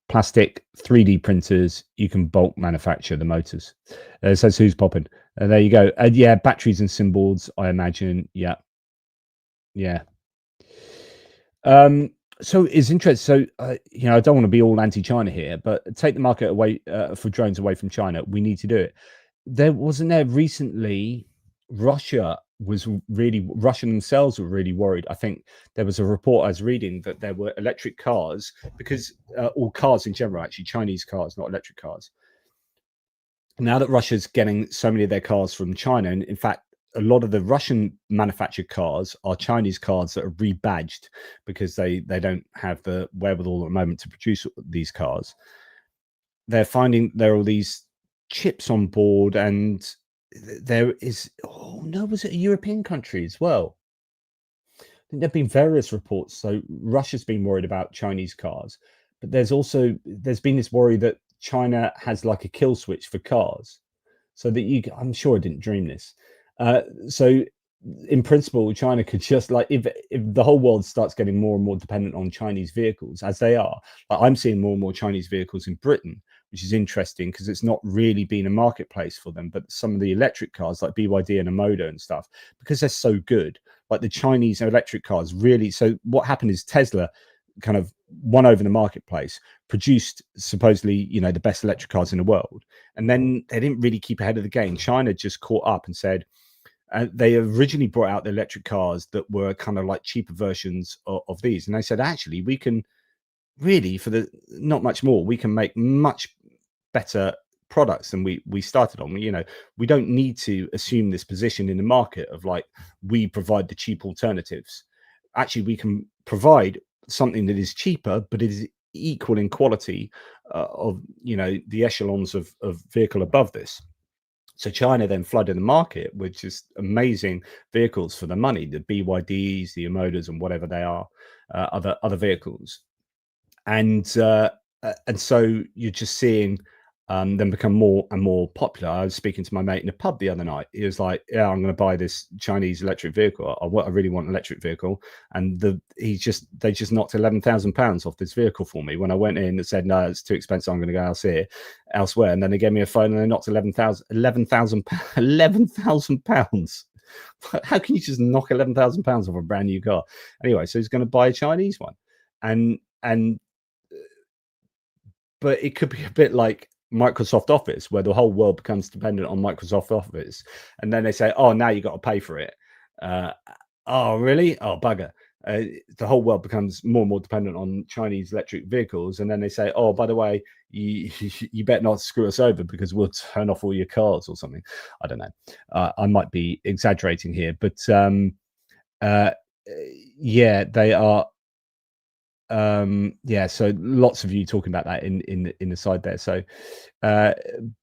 Plastic 3D printers, you can bulk manufacture the motors. It says who's popping. There you go. Yeah, batteries and sim boards, I imagine. Yeah. So it's interesting. So you know, I don't want to be all anti-China here, but take the market away for drones away from China. We need to do it. Wasn't there recently, Russia themselves were really worried. I think there was a report I was reading that there were electric cars because or cars in general, actually Chinese cars, not electric cars. Now that Russia's getting so many of their cars from China, and in fact a lot of the Russian manufactured cars are Chinese cars that are rebadged because they don't have the wherewithal at the moment to produce these cars. They're finding there are all these chips on board, and there is was it a European country as well? I think there've been various reports. So Russia's been worried about Chinese cars, but there's been this worry that China has like a kill switch for cars, so that I'm sure I didn't dream this. So in principle, China could just like if the whole world starts getting more and more dependent on Chinese vehicles, as they are. Like I'm seeing more and more Chinese vehicles in Britain, which is interesting because it's not really been a marketplace for them. But some of the electric cars like BYD and Omoda and stuff, because they're so good, like the Chinese electric cars really. So what happened is Tesla kind of won over the marketplace, produced supposedly, you know, the best electric cars in the world, and then they didn't really keep ahead of the game. China just caught up and said, they originally brought out the electric cars that were kind of like cheaper versions of these, and they said actually we can really, for the not much more, we can make much better products than we started on. You know, we don't need to assume this position in the market of like we provide the cheap alternatives. Actually, we can provide something that is cheaper but it is equal in quality of, you know, the echelons of vehicle above this. So China then flooded the market with just amazing vehicles for the money, the BYDs, the Omodas, and whatever they are, other vehicles, and so you're just seeing them become more and more popular. I was speaking to my mate in a pub the other night. He was like, "Yeah, I'm going to buy this Chinese electric vehicle. I really want an electric vehicle." And they just knocked £11,000 off this vehicle for me. When I went in and said, "No, it's too expensive. I'm going to go elsewhere." And then they gave me a phone and they knocked £11,000. How can you just knock £11,000 off a brand new car? Anyway, so he's going to buy a Chinese one, and but it could be a bit like Microsoft Office, where the whole world becomes dependent on Microsoft Office, and then they say, "Oh, now you got to pay for it." Oh, really? Oh, bugger! The whole world becomes more and more dependent on Chinese electric vehicles, and then they say, "Oh, by the way, you better not screw us over because we'll turn off all your cars or something." I don't know. I might be exaggerating here, but yeah, they are. yeah, so lots of you talking about that in the side there. So uh,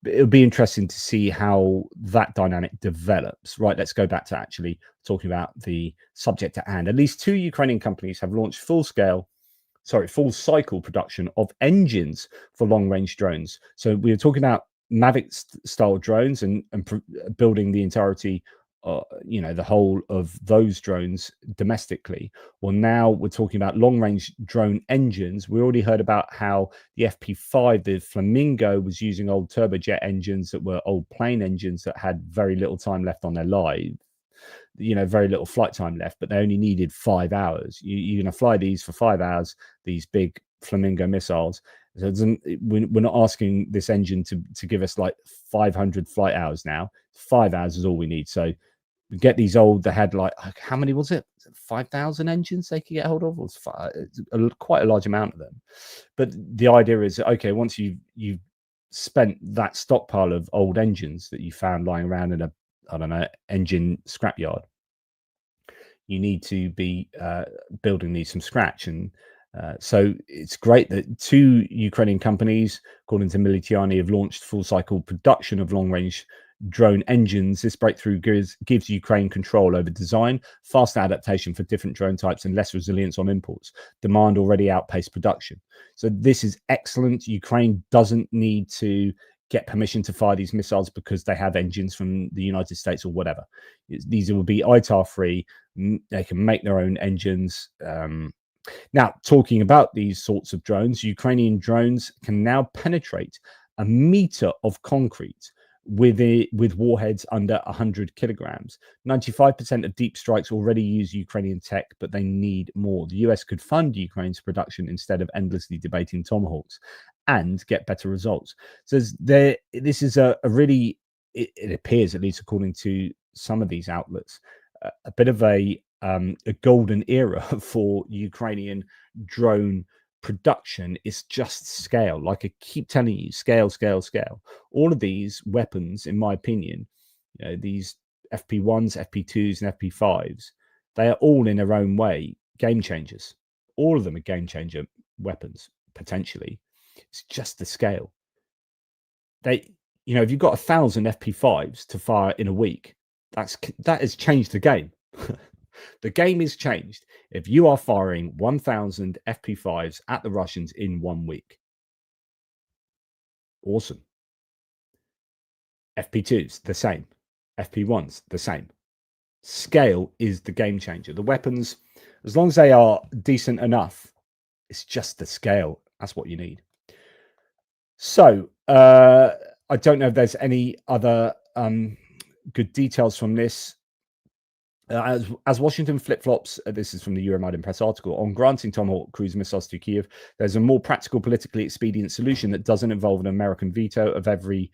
it'll be interesting to see how that dynamic develops. Right, let's go back to actually talking about the subject at hand. At least 2 Ukrainian companies have launched full cycle production of engines for long range drones. So we were talking about Mavic style drones and building the entirety, the whole of those drones domestically. Well, now we're talking about long range drone engines. We already heard about how the FP5, the Flamingo, was using old turbojet engines that were old plane engines that had very little time left on their life, very little flight time left, but they only needed 5 hours. You're going to fly these for 5 hours, these big Flamingo missiles. So we're not asking this engine to give us like 500 flight hours now. 5 hours is all we need. So we get these old, they had like, how many was it? 5,000 engines they could get hold of? Quite a large amount of them. But the idea is, okay, once you've spent that stockpile of old engines that you found lying around in a, I don't know, engine scrapyard, you need to be building these from scratch. And so it's great that 2 Ukrainian companies, according to Militiani, have launched full cycle production of long range drone engines. This breakthrough gives Ukraine control over design, faster adaptation for different drone types, and less resilience on imports. Demand already outpaced production. So this is excellent. Ukraine doesn't need to get permission to fire these missiles because they have engines from the United States or whatever. These will be ITAR free. They can make their own engines. Now, talking about these sorts of drones, Ukrainian drones can now penetrate a meter of concrete with warheads under 100 kilograms. 95% of deep strikes already use Ukrainian tech, but they need more. The US could fund Ukraine's production instead of endlessly debating Tomahawks and get better results. So this is a really, it appears, at least according to some of these outlets, a bit of a golden era for Ukrainian drone production. Is just scale. Like I keep telling you, scale, scale, scale. All of these weapons, in my opinion, these FP1s, FP2s, and FP5s, they are all in their own way game changers. All of them are game changer weapons, potentially. It's just the scale. If you've got 1,000 FP5s to fire in a week, that has changed the game. The game is changed if you are firing 1,000 FP5s at the Russians in 1 week. Awesome. FP2s, the same. FP1s, the same. Scale is the game changer. The weapons, as long as they are decent enough, it's just the scale. That's what you need. So I don't know if there's any other good details from this. As Washington flip-flops, this is from the Euromaidan Press article, on granting Tomahawk cruise missiles to Kyiv, there's a more practical, politically expedient solution that doesn't involve an American veto of every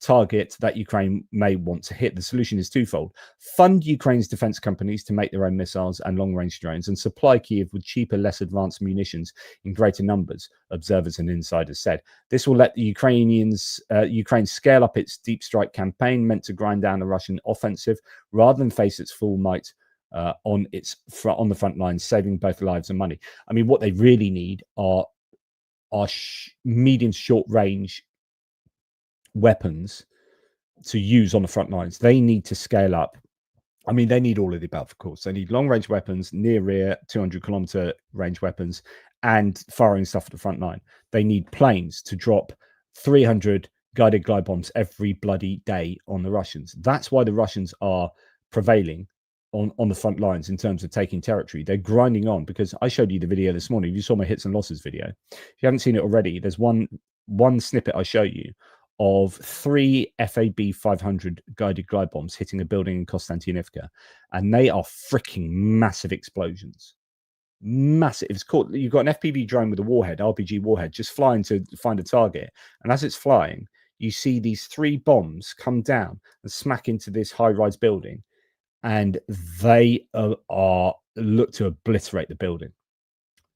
target that Ukraine may want to hit. The solution is twofold. Fund Ukraine's defense companies to make their own missiles and long-range drones and supply Kyiv with cheaper, less advanced munitions in greater numbers, observers and insiders said. This will let the Ukraine scale up its deep strike campaign meant to grind down the Russian offensive rather than face its full might on the front lines, saving both lives and money. I mean, what they really need are medium to short range weapons to use on the front lines. They need to scale up. I mean, they need all of the above, of course. They need long range weapons, near rear, 200-kilometer range weapons, and firing stuff at the front line. They need planes to drop 300 guided glide bombs every bloody day on the Russians. That's why the Russians are prevailing on the front lines in terms of taking territory. They're grinding on, because I showed you the video this morning. You saw my hits and losses video. If you haven't seen it already, there's one snippet I show you of 3 FAB 500 guided glide bombs hitting a building in Konstantinivka, and they are freaking massive explosions. Massive. It's called, you've got an FPV drone with a warhead, RPG warhead, just flying to find a target, and as it's flying, you see these 3 bombs come down and smack into this high-rise building, and they look to obliterate the building.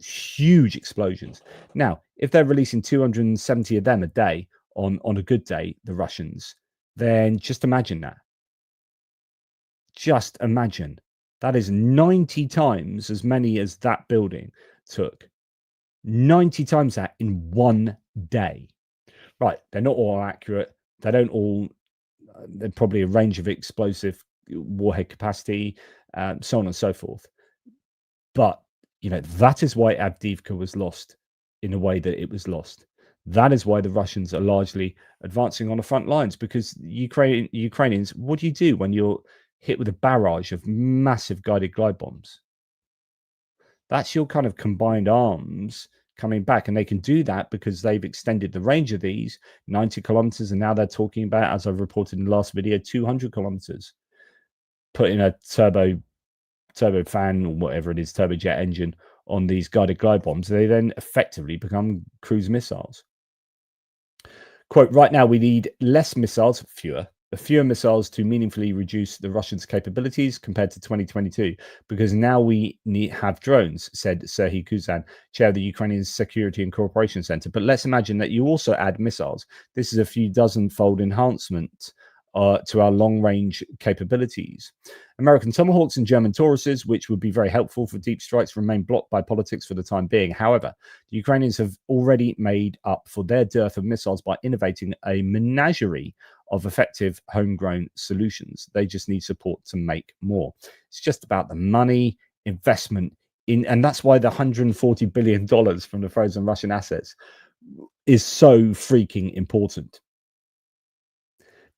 Huge explosions. Now, if they're releasing 270 of them a day on a good day, the Russians, then just imagine that. Just imagine. That is 90 times as many as that building took. 90 times that in one day. Right, they're not all accurate. They don't all, they're probably a range of explosive warhead capacity, so on and so forth. But, you know, that is why Avdiivka was lost in the way that it was lost. That is why the Russians are largely advancing on the front lines, because Ukrainians, what do you do when you're hit with a barrage of massive guided glide bombs? That's your kind of combined arms coming back. And they can do that because they've extended the range of these 90 kilometers. And now they're talking about, as I've reported in the last video, 200 kilometers. Putting a turbo fan or whatever it is, turbojet engine on these guided glide bombs, they then effectively become cruise missiles. Quote, right now we need less missiles, fewer missiles to meaningfully reduce the Russians' capabilities compared to 2022, because now we have drones, said Serhiy Kuzan, chair of the Ukrainian Security and Cooperation Center. But let's imagine that you also add missiles. This is a few dozen-fold enhancement to our long-range capabilities. American Tomahawks and German Tauruses, which would be very helpful for deep strikes, remain blocked by politics for the time being. However, the Ukrainians have already made up for their dearth of missiles by innovating a menagerie of effective homegrown solutions. They just need support to make more. It's just about the money, investment in, and that's why the $140 billion from the frozen Russian assets is so freaking important.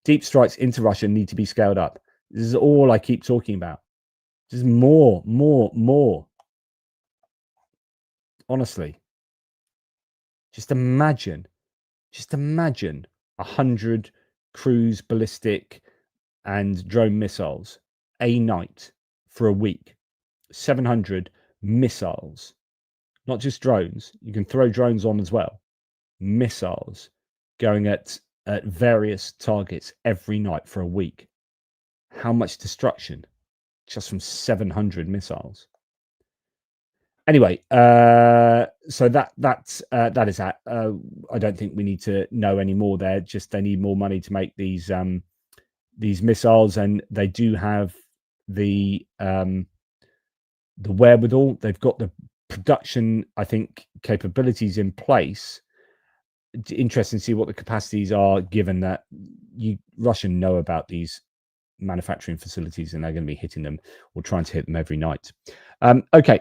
Deep strikes into Russia need to be scaled up. This is all I keep talking about. Just more. Honestly, just imagine 100 cruise ballistic and drone missiles a night for a week. 700 missiles, not just drones. You can throw drones on as well. Missiles going at various targets every night for a week. How much destruction just from 700 missiles? Anyway, so that is that. I don't think we need to know any more there. Just they need more money to make these missiles, and they do have the wherewithal. They've got the production, I think, capabilities in place. Interesting to see what the capacities are, given that Russian know about these manufacturing facilities and they're going to be hitting them or trying to hit them every night. Okay,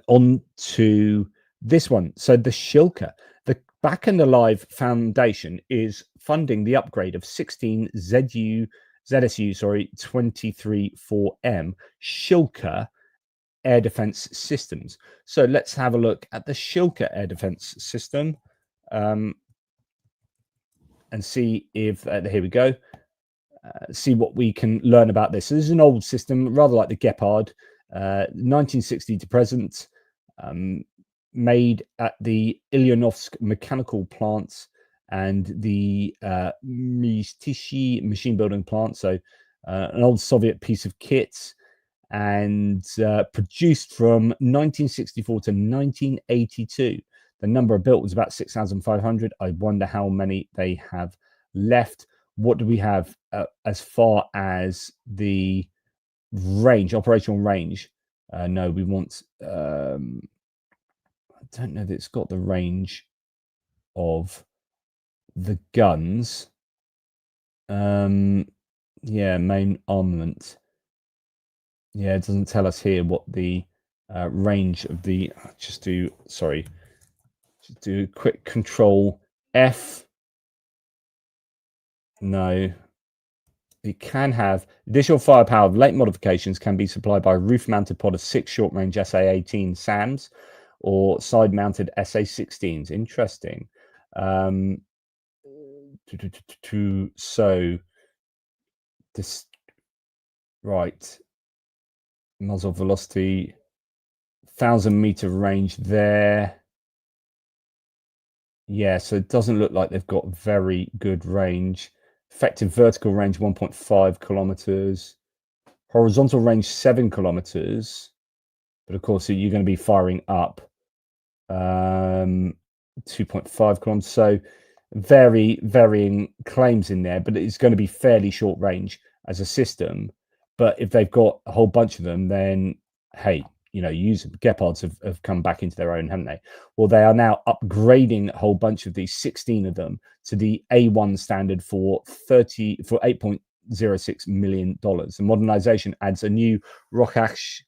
on to this one. So the Shilka, the Back and Alive Foundation, is funding the upgrade of 16 ZSU 23-4M Shilka air defense systems. So let's have a look at the Shilka air defense system. And see if here we go. See what we can learn about this. So this is an old system, rather like the Gepard, 1960 to present, made at the Ilyanovsk mechanical plants and the Mystishi machine building plant. So an old Soviet piece of kit, and produced from 1964 to 1982. The number built was about 6,500. I wonder how many they have left. What do we have as far as the range, operational range? No, we want, I don't know that it's got the range of the guns. Yeah, main armament. Yeah, it doesn't tell us here what the range of the, just do a quick Control F. No. It can have additional firepower of late modifications can be supplied by a roof-mounted pod of 6 short-range SA-18 SAMs or side-mounted SA-16s. Interesting. So this, right, muzzle velocity, 1,000-meter range there. Yeah, so it doesn't look like they've got very good range. Effective vertical range 1.5 kilometers, horizontal range 7 kilometers. But of course, you're going to be firing up 2.5 kilometers. So varying claims in there, but it's going to be fairly short range as a system. But if they've got a whole bunch of them, then hey, Gepards have come back into their own, haven't they? Well, they are now upgrading a whole bunch of these, 16 of them, to the A1 standard for $8.06 million. The modernization adds a new Rokash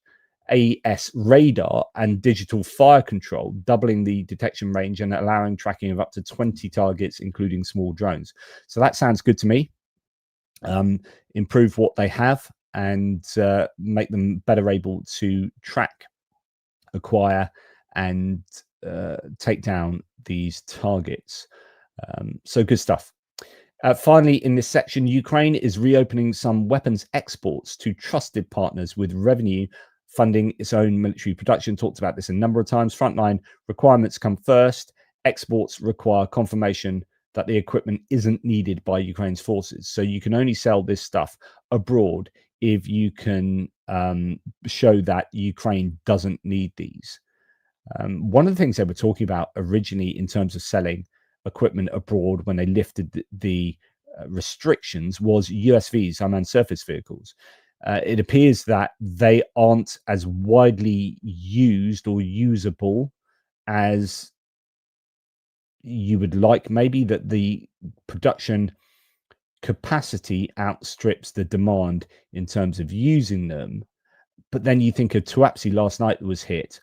AS radar and digital fire control, doubling the detection range and allowing tracking of up to 20 targets, including small drones. So that sounds good to me. Improve what they have and make them better able to track, acquire, and take down these targets. So good stuff. Finally, in this section, Ukraine is reopening some weapons exports to trusted partners with revenue funding its own military production. Talked about this a number of times. Frontline requirements come first. Exports require confirmation that the equipment isn't needed by Ukraine's forces. So you can only sell this stuff abroad if you can show that Ukraine doesn't need these. One of the things they were talking about originally in terms of selling equipment abroad when they lifted the restrictions was USVs, unmanned surface vehicles. It appears that they aren't as widely used or usable as you would like, maybe, that the production capacity outstrips the demand in terms of using them. But then you think of Tuapse last night that was hit.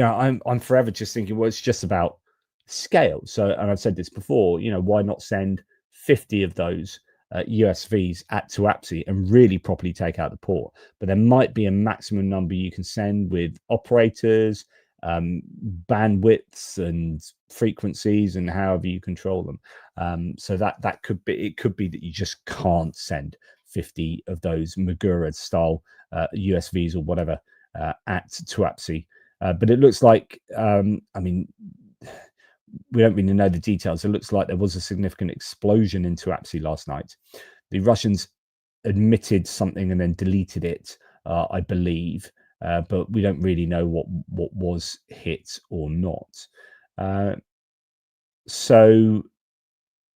I'm forever just thinking, well, it's just about scale. So, and I've said this before, why not send 50 of those USVs at Tuapse and really properly take out the port? But there might be a maximum number you can send with operators, bandwidths and frequencies, and however you control them. So that could be that you just can't send 50 of those Magura style USVs or whatever at Tuapse. But it looks like, we don't really know the details. It looks like there was a significant explosion in Tuapse last night. The Russians admitted something and then deleted it, I believe. But we don't really know what was hit or not. So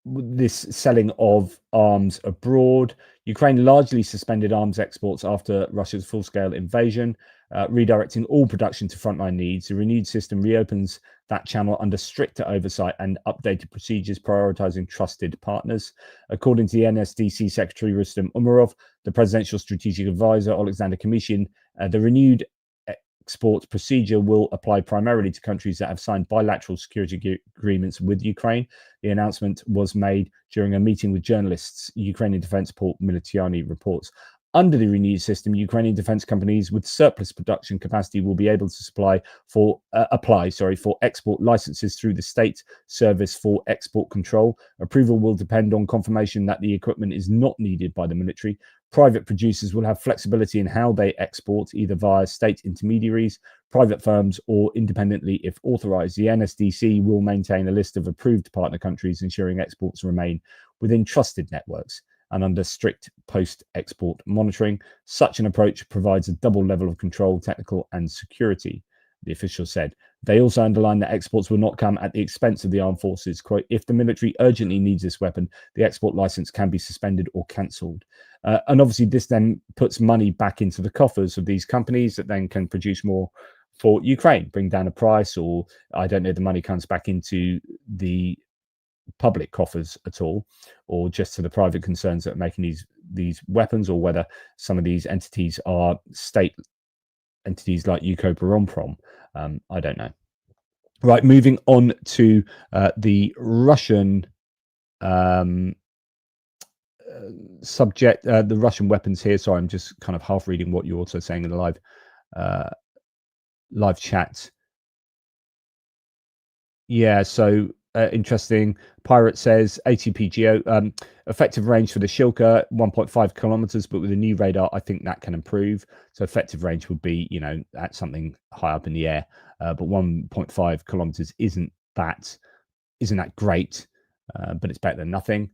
this selling of arms abroad, Ukraine largely suspended arms exports after Russia's full-scale invasion, redirecting all production to frontline needs. The renewed system reopens that channel under stricter oversight and updated procedures, prioritizing trusted partners. According to the NSDC Secretary Rustem Umarov, the Presidential Strategic Advisor Alexander Kamyshin, the renewed export procedure will apply primarily to countries that have signed bilateral security agreements with Ukraine. The announcement was made during a meeting with journalists, Ukrainian Defense Port Militiani reports. Under the renewed system, Ukrainian defense companies with surplus production capacity will be able to apply for export licenses through the State Service for Export Control. Approval will depend on confirmation that the equipment is not needed by the military. Private producers will have flexibility in how they export, either via state intermediaries, private firms, or independently if authorized. The NSDC will maintain a list of approved partner countries, ensuring exports remain within trusted networks and under strict post-export monitoring. Such an approach provides a double level of control, technical and security, the official said. They also underlined that exports will not come at the expense of the armed forces. Quote, if the military urgently needs this weapon, the export license can be suspended or cancelled. And obviously this then puts money back into the coffers of these companies that then can produce more for Ukraine, bring down the price, or I don't know, the money comes back into the public coffers at all, or just to the private concerns that are making these weapons, or whether some of these entities are state entities like Ukroboronprom. I don't know. Right, moving on to the Russian subject, the Russian weapons here. Sorry, I'm just kind of half reading what you're also saying in the live chat. Yeah, so interesting. Pirate says ATPGEO, effective range for the Shilka 1.5 kilometers, but with a new radar, I think that can improve. So effective range would be, at something high up in the air, but 1.5 kilometers isn't that great, but it's better than nothing.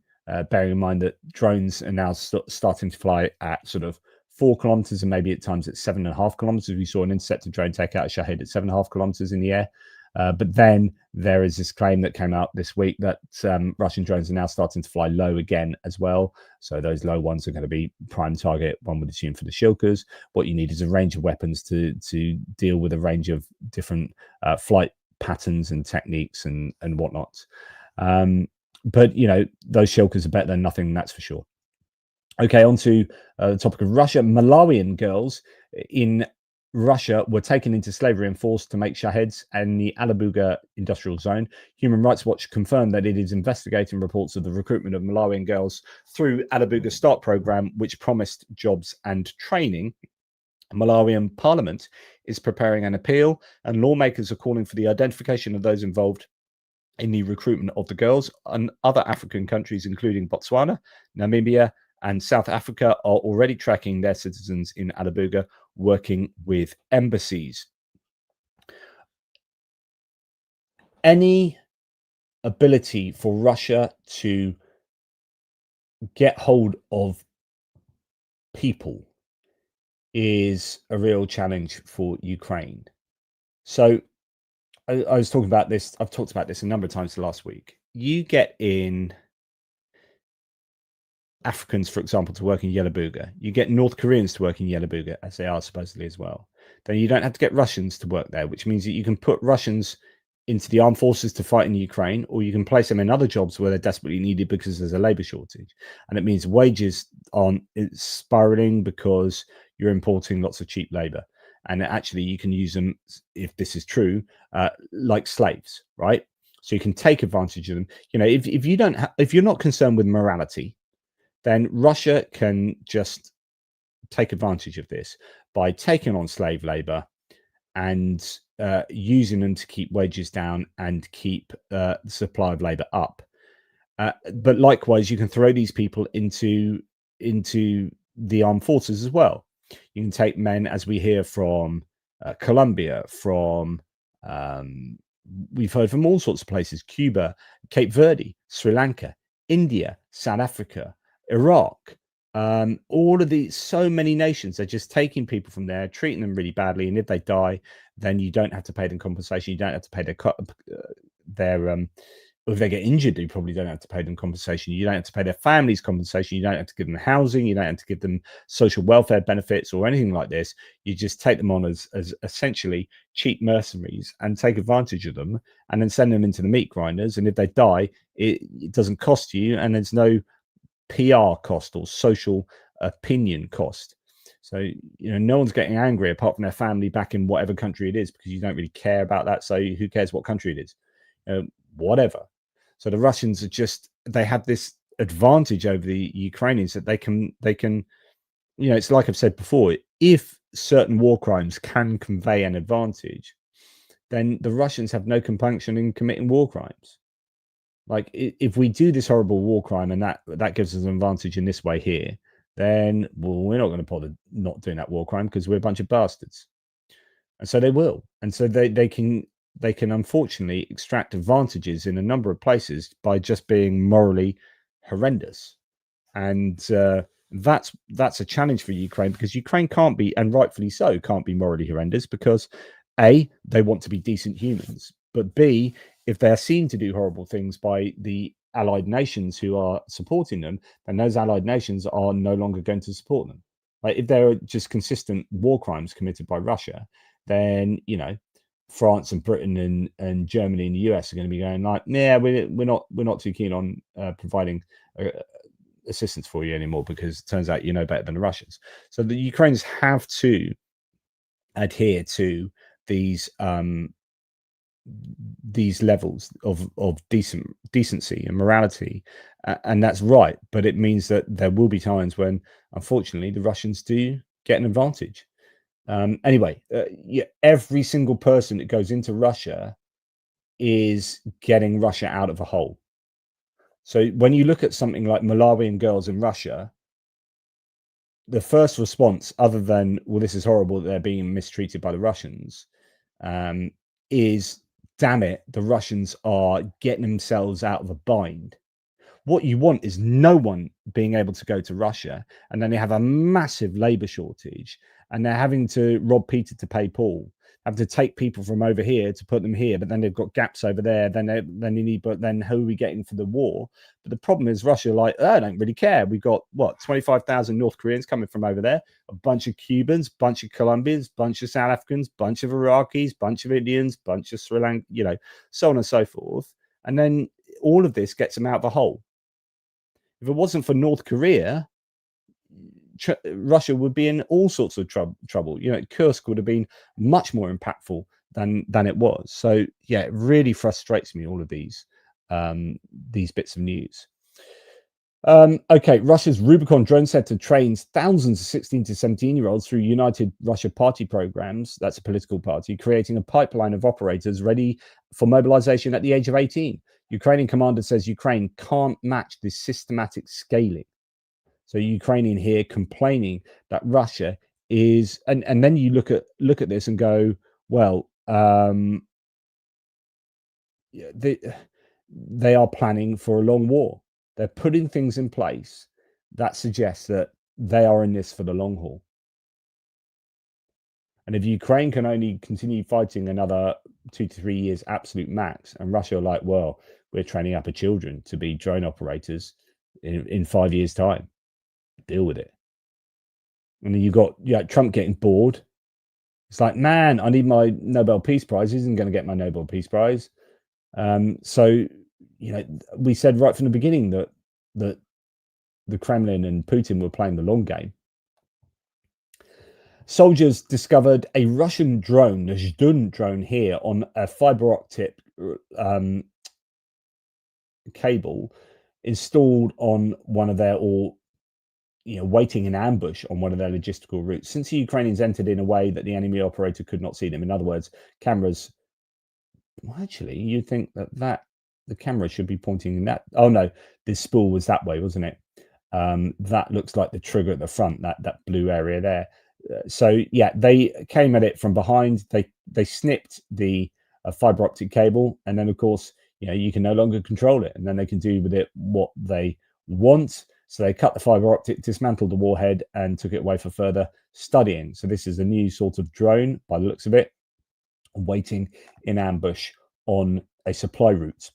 Bearing in mind that drones are now starting to fly at sort of 4 kilometers and maybe at times at 7.5 kilometers. We saw an interceptor drone take out a Shahed at 7.5 kilometers in the air. But then there is this claim that came out this week that Russian drones are now starting to fly low again as well. So those low ones are going to be prime target, one would assume, for the Shilkas. What you need is a range of weapons to deal with a range of different flight patterns and techniques and whatnot. But you know, those Shilkas are better than nothing, that's for sure. Okay, on to the topic of Russia. Malawian girls in Russia were taken into slavery and forced to make shaheds in the Alabuga industrial zone. Human Rights Watch confirmed that it is investigating reports of the recruitment of Malawian girls through Alabuga Start program, which promised jobs and training. Malawian parliament is preparing an appeal, and lawmakers are calling for the identification of those involved in the recruitment of the girls. And other African countries, including Botswana, Namibia, and South Africa, are already tracking their citizens in Alabuga, working with embassies. Any ability for Russia to get hold of people is a real challenge for Ukraine. So I was talking about this. I've talked about this a number of times last week. You get in Africans, for example, to work in Yelabuga. You get North Koreans to work in Yelabuga, as they are supposedly as well. Then you don't have to get Russians to work there, which means that you can put Russians into the armed forces to fight in Ukraine, or you can place them in other jobs where they're desperately needed because there's a labor shortage. And it means wages aren't spiraling because you're importing lots of cheap labor. And actually, you can use them, if this is true, like slaves, right? So you can take advantage of them. You know, if you don't, if you're not concerned with morality, then Russia can just take advantage of this by taking on slave labor and using them to keep wages down and keep the supply of labor up. But likewise, you can throw these people into the armed forces as well. You can take men, as we hear from Colombia, from we've heard from all sorts of places: Cuba, Cape Verde, Sri Lanka, India, South Africa, Iraq. All of these, so many nations are just taking people from there, treating them really badly, and if they die, then you don't have to pay them compensation. You don't have to pay their if they get injured, you probably don't have to pay them compensation. You don't have to pay their families compensation. You don't have to give them housing. You don't have to give them social welfare benefits or anything like this. You just take them on as essentially cheap mercenaries and take advantage of them, and then send them into the meat grinders. And if they die, it doesn't cost you, and there's no PR cost or social opinion cost. So, you know, no one's getting angry apart from their family back in whatever country it is, because you don't really care about that. So who cares what country it is? Whatever. So the Russians are just, they have this advantage over the Ukrainians that they can, you know, it's like I've said before, if certain war crimes can convey an advantage, then the Russians have no compunction in committing war crimes. Like, if we do this horrible war crime and that gives us an advantage in this way here, then, well, we're not going to bother not doing that war crime because we're a bunch of bastards. And so they will. And so they can unfortunately extract advantages in a number of places by just being morally horrendous. And that's a challenge for Ukraine, because Ukraine can't be, and rightfully so, can't be morally horrendous, because A, they want to be decent humans, but B, if they're seen to do horrible things by the allied nations who are supporting them, then those allied nations are no longer going to support them. Like, if there are just consistent war crimes committed by Russia, then, you know, France and Britain and Germany and the US are going to be going like, yeah, we're not too keen on providing assistance for you anymore, because it turns out you know better than the Russians. So the Ukrainians have to adhere to these levels of decency and morality, and that's right. But it means that there will be times when, unfortunately, the Russians do get an advantage. Anyway, yeah, every single person that goes into Russia is getting Russia out of a hole. So when you look at something like Malawian girls in Russia, the first response, other than, well, this is horrible that they're being mistreated by the Russians, is, damn it, the Russians are getting themselves out of a bind. What you want is no one being able to go to Russia, and then they have a massive labor shortage, and they're having to rob Peter to pay Paul. having to take people from over here to put them here, but then they've got gaps over there. Then you need, but then who are we getting for the war? But the problem is Russia, like, I don't really care. We've got what, 25,000 North Koreans coming from over there, a bunch of Cubans, bunch of Colombians, bunch of South Africans, bunch of Iraqis, bunch of Indians, bunch of Sri Lanka, you know, so on and so forth. And then all of this gets them out of a hole. If it wasn't for North Korea, Russia would be in all sorts of trouble. You know, Kursk would have been much more impactful than it was. So yeah, it really frustrates me, all of these bits of news. Okay, Russia's Rubicon drone center trains thousands of 16 to 17-year-olds through United Russia Party programs. That's a political party, creating a pipeline of operators ready for mobilization at the age of 18. Ukrainian commander says Ukraine can't match this systematic scaling. So Ukrainian here complaining that Russia is, and then you look at this and go, well, they are planning for a long war. They're putting things in place that suggests that they are in this for the long haul. And if Ukraine can only continue fighting another 2 to 3 years absolute max, and Russia are like, well, we're training up our children to be drone operators in 5 years' time, deal with it. And then you got Trump getting bored. It's like, man, I need my Nobel Peace Prize. He isn't going to get my Nobel Peace Prize. So, you know, we said right from the beginning that the Kremlin and Putin were playing the long game. Soldiers discovered a Russian drone, the Zhdun drone here, on a fiber optic cable installed on one of their, or waiting in ambush on one of their logistical routes. Since the Ukrainians entered in a way that the enemy operator could not see them, in other words, cameras. Well, actually, you'd think that the camera should be pointing in that. Oh no, this spool was that way, wasn't it? That looks like the trigger at the front, that blue area there. So yeah, they came at it from behind. They snipped the fiber optic cable, and then of course, you can no longer control it, and then they can do with it what they want. So they cut the fiber optic, dismantled the warhead, and took it away for further studying. So this is a new sort of drone, by the looks of it, waiting in ambush on a supply route.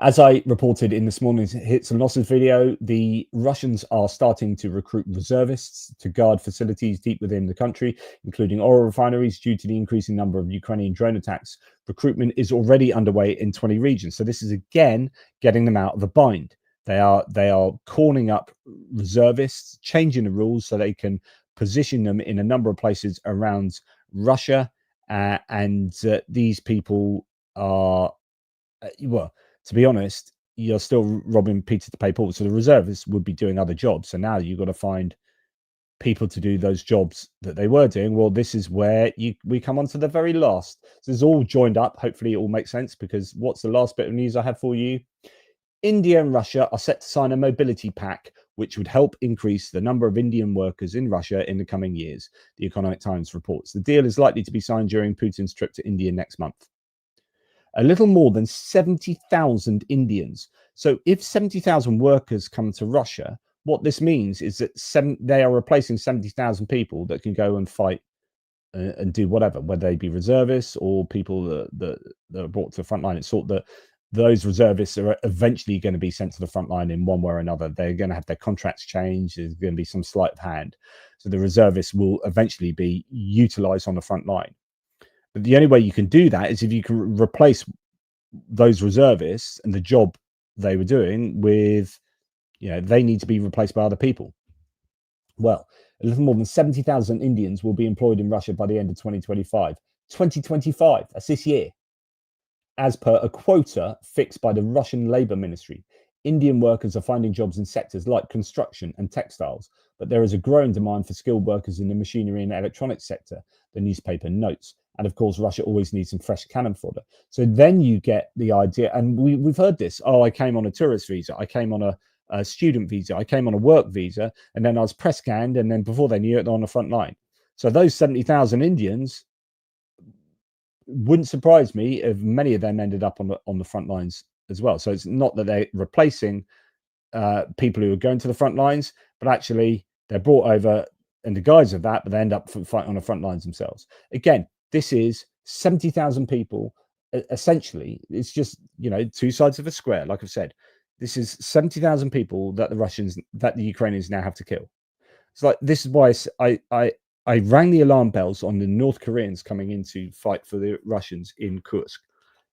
As I reported in this morning's Hits and Losses video, the Russians are starting to recruit reservists to guard facilities deep within the country, including oil refineries, due to the increasing number of Ukrainian drone attacks. Recruitment is already underway in 20 regions. So this is again getting them out of the bind. They are calling up reservists, changing the rules so they can position them in a number of places around Russia. And these people are, well, to be honest, you're still robbing Peter to pay Paul. So the reservists would be doing other jobs. So now you've got to find people to do those jobs that they were doing. Well, this is where we come on to the very last. So it's all joined up. Hopefully it all makes sense, because what's the last bit of news I have for you? India and Russia are set to sign a mobility pact, which would help increase the number of Indian workers in Russia in the coming years, the Economic Times reports. The deal is likely to be signed during Putin's trip to India next month. A little more than 70,000 Indians. So if 70,000 workers come to Russia, what this means is that they are replacing 70,000 people that can go and fight and do whatever, whether they be reservists or people that are brought to the front line. It's thought that those reservists are eventually going to be sent to the front line in one way or another. They're going to have their contracts changed. There's going to be some sleight of hand. So the reservists will eventually be utilized on the front line. But the only way you can do that is if you can replace those reservists and the job they were doing with, they need to be replaced by other people. Well, a little more than 70,000 Indians will be employed in Russia by the end of 2025. 2025, that's this year. As per a quota fixed by the Russian Labour Ministry, Indian workers are finding jobs in sectors like construction and textiles, but there is a growing demand for skilled workers in the machinery and electronics sector, the newspaper notes. And of course, Russia always needs some fresh cannon fodder. So then you get the idea, and we've heard this, I came on a tourist visa, I came on a student visa, I came on a work visa, and then I was press scanned, and then before they knew it, they're on the front line. So those 70,000 Indians, wouldn't surprise me if many of them ended up on the front lines as well. So it's not that they're replacing people who are going to the front lines, but actually they're brought over in the guise of that, but they end up fighting on the front lines themselves. Again, This is 70,000 people. Essentially, it's just, two sides of a square. Like I've said, this is 70,000 people that the Ukrainians now have to kill. It's like, this is why I rang the alarm bells on the North Koreans coming in to fight for the Russians in Kursk.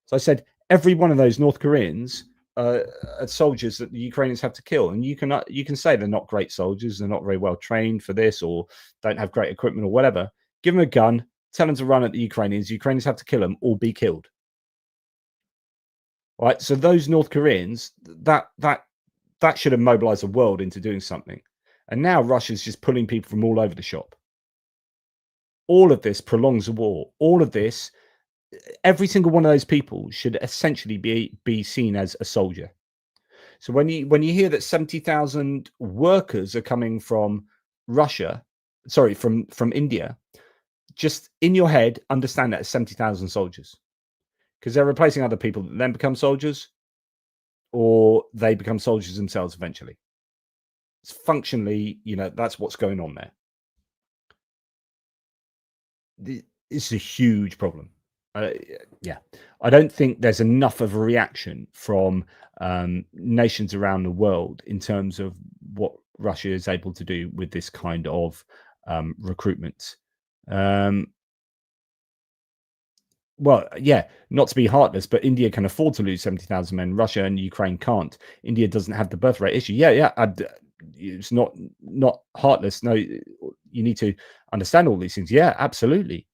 So I said, every one of those North Koreans are soldiers that the Ukrainians have to kill, and you can say they're not great soldiers, they're not very well trained for this, or don't have great equipment, or whatever. Give them a gun, tell them to run at the Ukrainians. The Ukrainians have to kill them or be killed. Right? So those North Koreans, that should have mobilized the world into doing something. And now Russia's just pulling people from all over the shop. All of this prolongs the war. All of this, every single one of those people should essentially be seen as a soldier. So when you hear that 70,000 workers are coming from Russia, sorry, from India, just in your head, understand that as 70,000 soldiers, because they're replacing other people that then become soldiers, or they become soldiers themselves eventually. It's functionally, that's what's going on there. It's a huge problem. Yeah, I don't think there's enough of a reaction from nations around the world in terms of what Russia is able to do with this kind of recruitment. Well, yeah, not to be heartless, but India can afford to lose 70,000 men. Russia and Ukraine can't. India doesn't have the birth rate issue. Yeah. It's not heartless. No, you need to understand all these things. Yeah, absolutely.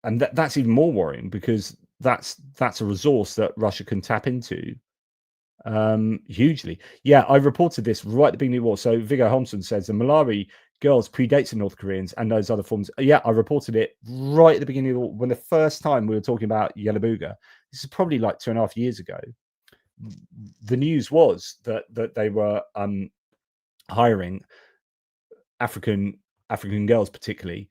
And that's even more worrying, because that's a resource that Russia can tap into hugely. Yeah, I reported this right at the beginning of the war. So Viggo Holmson says the Malawi girls predates the North Koreans and those other forms. Yeah, I reported it right at the beginning of the war, when the first time we were talking about Yelabuga. This is probably like 2.5 years ago. The news was that they were hiring African girls, particularly,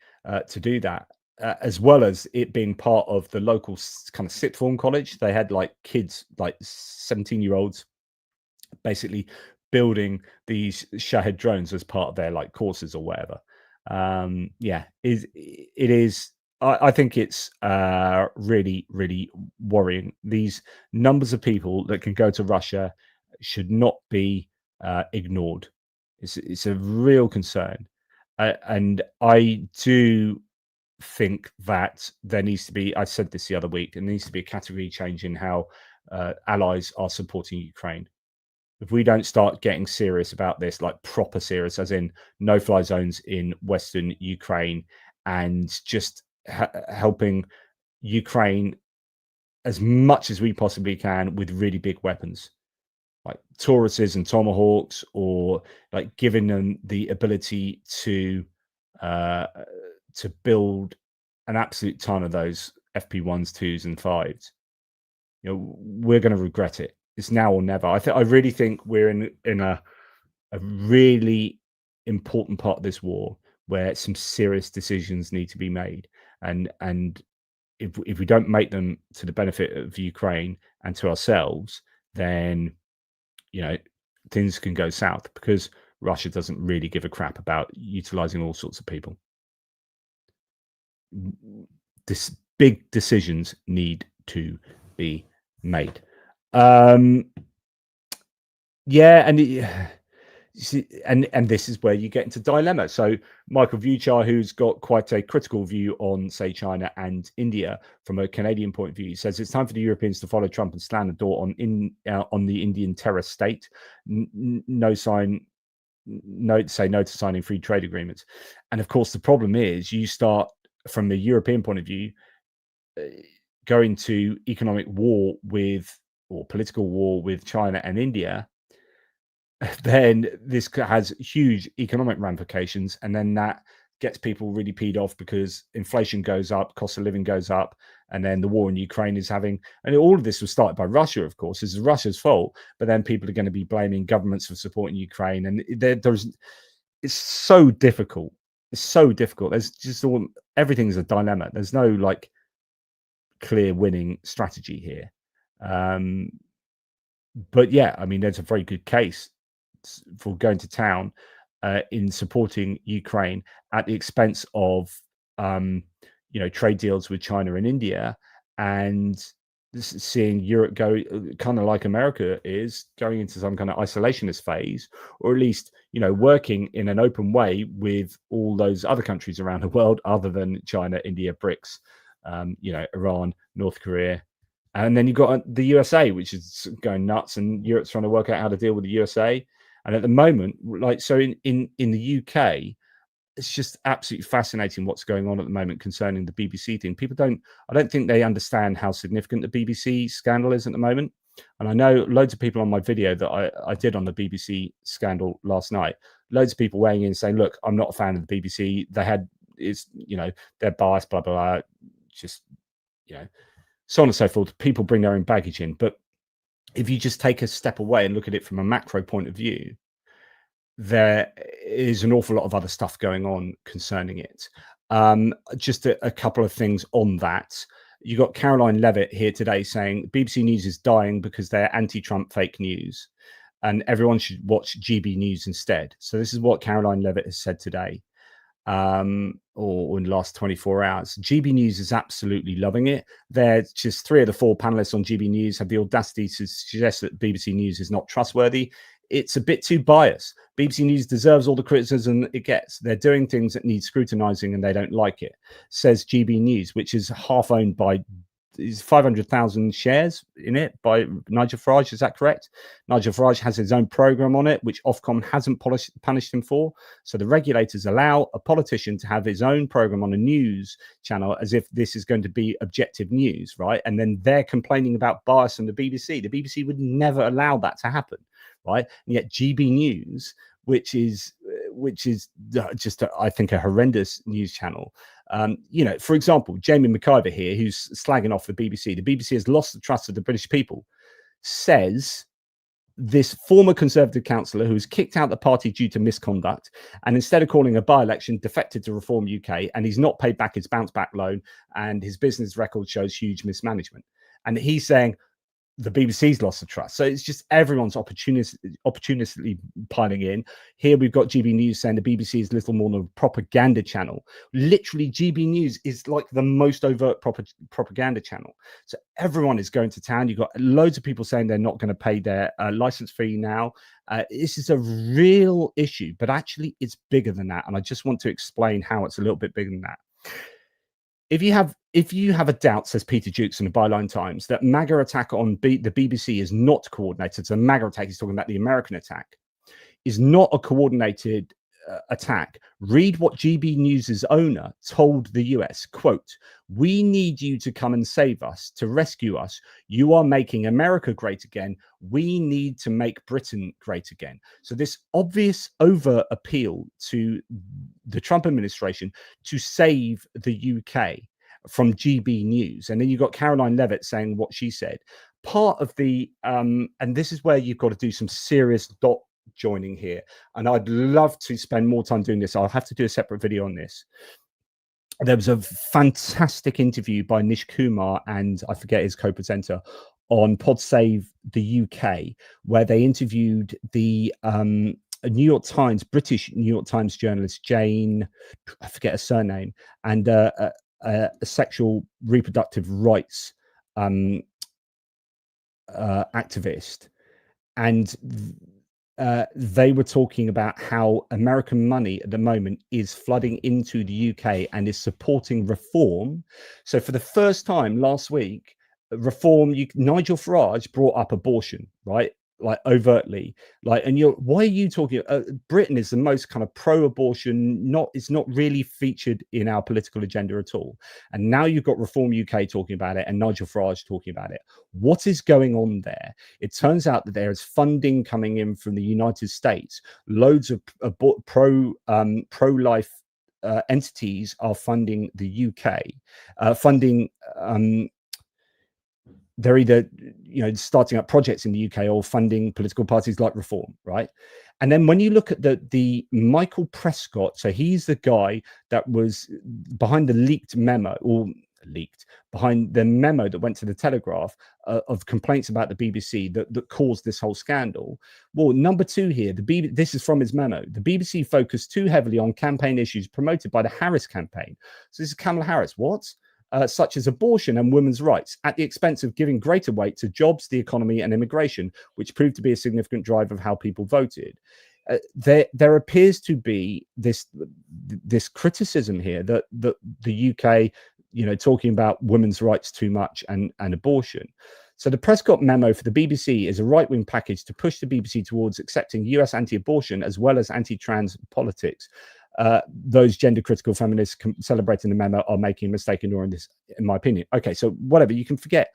to do that. As well as it being part of the local kind of sixth form college. They had like kids, like 17-year-olds, basically building these Shahed drones as part of their like courses or whatever. Yeah, it is. I think it's really, really worrying. These numbers of people that can go to Russia should not be ignored. It's a real concern, and I do think that there needs to be, I said this the other week, there needs to be a category change in how allies are supporting Ukraine. If we don't start getting serious about this, like proper serious, as in no-fly zones in Western Ukraine, and just helping Ukraine as much as we possibly can with really big weapons, like Tauruses and Tomahawks, or like giving them the ability to build an absolute ton of those FP1s, 2s, and 5s, we're going to regret it. It's now or never. I really think we're in a really important part of this war where some serious decisions need to be made, and if we don't make them to the benefit of Ukraine and to ourselves, then things can go south, because Russia doesn't really give a crap about utilizing all sorts of people. This big decisions need to be made. Yeah, and and this is where you get into dilemma. So Michael Vuchar, who's got quite a critical view on, say, China and India from a Canadian point of view, says it's time for the Europeans to follow Trump and slam the door on the Indian terror state. No to signing free trade agreements. And of course, the problem is, you start from the European point of view, going to economic war or political war with China and India, then this has huge economic ramifications, and then that gets people really peed off, because inflation goes up, cost of living goes up, and then the war in Ukraine is having, and all of this was started by Russia, of course. This is Russia's fault, but then people are going to be blaming governments for supporting Ukraine, and it's so difficult. It's so difficult. There's just everything's a dilemma. There's no like clear winning strategy here. But yeah, I mean, there's a very good case for going to town in supporting Ukraine at the expense of trade deals with China and India, and seeing Europe go kind of like America is going into some kind of isolationist phase, or at least, working in an open way with all those other countries around the world other than China, India, BRICS, Iran, North Korea. And then you've got the USA, which is going nuts, and Europe's trying to work out how to deal with the USA. And at the moment, in the UK, it's just absolutely fascinating what's going on at the moment concerning the BBC thing. I don't think they understand how significant the BBC scandal is at the moment. And I know loads of people on my video that I did on the BBC scandal last night, loads of people weighing in saying, look, I'm not a fan of the BBC. They're biased, blah, blah, blah. Just, so on and so forth. People bring their own baggage in. But if you just take a step away and look at it from a macro point of view, there is an awful lot of other stuff going on concerning it. Just a couple of things on that. You got Caroline Levitt here today saying BBC News is dying because they're anti-Trump fake news, and everyone should watch GB News instead. So this is what Caroline Levitt has said today, or in the last 24 hours. GB News is absolutely loving it. They're just 3 of the 4 panelists on GB News have the audacity to suggest that BBC News is not trustworthy. It's a bit too biased. BBC News deserves all the criticism it gets. They're doing things that need scrutinizing and they don't like it, says GB News, which is half owned by 500,000 shares in it by Nigel Farage. Is that correct? Nigel Farage has his own program on it, which Ofcom hasn't punished him for. So the regulators allow a politician to have his own program on a news channel as if this is going to be objective news, right? And then they're complaining about bias from the BBC. The BBC would never allow that to happen, right? And yet GB News, which is just I think a horrendous news channel. For example, Jamie McIver here, who's slagging off the BBC. The BBC has lost the trust of the British people, says this former Conservative councillor who was kicked out of the party due to misconduct, and instead of calling a by-election, defected to Reform UK, and he's not paid back his bounce-back loan, and his business record shows huge mismanagement. And he's saying the BBC's lost the trust. So it's just everyone's opportunistically piling in. Here we've got GB News saying the BBC is little more than a propaganda channel. Literally, GB News is like the most overt propaganda channel. So everyone is going to town. You've got loads of people saying they're not going to pay their license fee now. This is a real issue, but actually it's bigger than that. And I just want to explain how it's a little bit bigger than that. If you have a doubt, says Peter Jukes in the Byline Times, that MAGA attack on the BBC is not coordinated, so MAGA attack, he's talking about the American attack, is not a coordinated attack, read what GB News' owner told the US, quote, "We need you to come and save us, to rescue us. You are making America great again. We need to make Britain great again." So this obvious overt appeal to the Trump administration to save the UK from GB News. And then you've got Caroline Levitt saying what she said. Part of the, and this is where you've got to do some serious dot joining here, and I'd love to spend more time doing this. I'll have to do a separate video on this. There was a fantastic interview by Nish Kumar and I forget his co-presenter on Pod Save the UK, where they interviewed the British New York Times journalist Jane, I forget her surname, and a sexual reproductive rights activist, and they were talking about how American money at the moment is flooding into the UK and is supporting reform. So for the first time last week, Nigel Farage brought up abortion, right? Like overtly, like, and why are you talking? Britain is the most kind of pro-abortion. It's not really featured in our political agenda at all. And now you've got Reform UK talking about it and Nigel Farage talking about it. What is going on there? It turns out that there is funding coming in from the United States. Loads of pro-life entities are funding the UK, they're either starting up projects in the UK or funding political parties like Reform, right? And then when you look at the Michael Prescott, so he's the guy that was behind the leaked memo, or leaked, behind the memo that went to the Telegraph of complaints about the BBC that caused this whole scandal. Well, number two here, this is from his memo. The BBC focused too heavily on campaign issues promoted by the Harris campaign. So this is Kamala Harris. What? Such as abortion and women's rights, at the expense of giving greater weight to jobs, the economy, and immigration, which proved to be a significant driver of how people voted. There appears to be this criticism here that the UK, talking about women's rights too much and abortion. So the Prescott memo for the BBC is a right-wing package to push the BBC towards accepting US anti-abortion as well as anti-trans politics. Those gender-critical feminists celebrating the memo are making a mistake ignoring this, in my opinion. Okay, so whatever, you can forget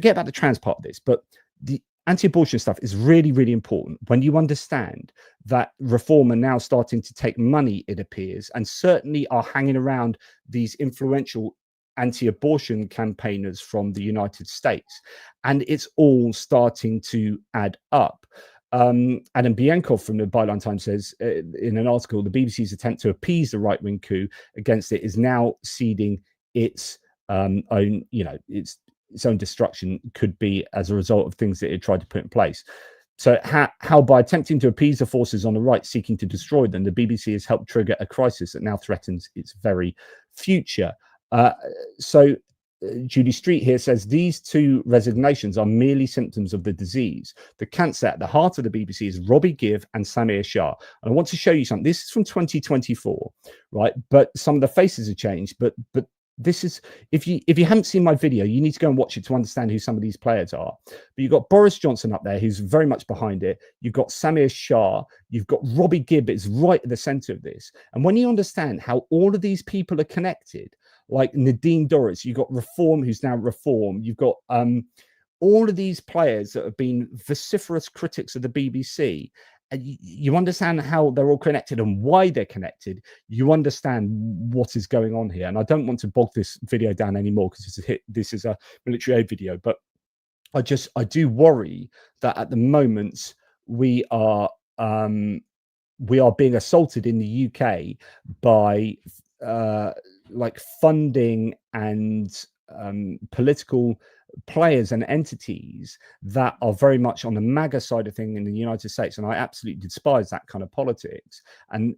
about the trans part of this, but the anti-abortion stuff is really, really important when you understand that Reform are now starting to take money, it appears, and certainly are hanging around these influential anti-abortion campaigners from the United States, and it's all starting to add up. Adam Bienkov from the Byline Times says in an article, the BBC's attempt to appease the right-wing coup against it is now seeding its own, its own destruction, could be as a result of things that it tried to put in place. So how by attempting to appease the forces on the right seeking to destroy them, the BBC has helped trigger a crisis that now threatens its very future. So Judy Street here says these two resignations are merely symptoms of the disease. The cancer at the heart of the BBC is Robbie Gibb and Samir Shah. And I want to show you something. This is from 2024, right? But some of the faces have changed. But this is, if you haven't seen my video, you need to go and watch it to understand who some of these players are. But you've got Boris Johnson up there, who's very much behind it. You've got Samir Shah. You've got Robbie Gibb is right at the center of this. And when you understand how all of these people are connected, like Nadine Dorries, you've got Reform, who's now Reform. You've got all of these players that have been vociferous critics of the BBC. And you understand how they're all connected and why they're connected. You understand what is going on here. And I don't want to bog this video down anymore because this is a military aid video. But I do worry that at the moment we are being assaulted in the UK by like funding and political players and entities that are very much on the MAGA side of thing in the United States, and I absolutely despise that kind of politics. And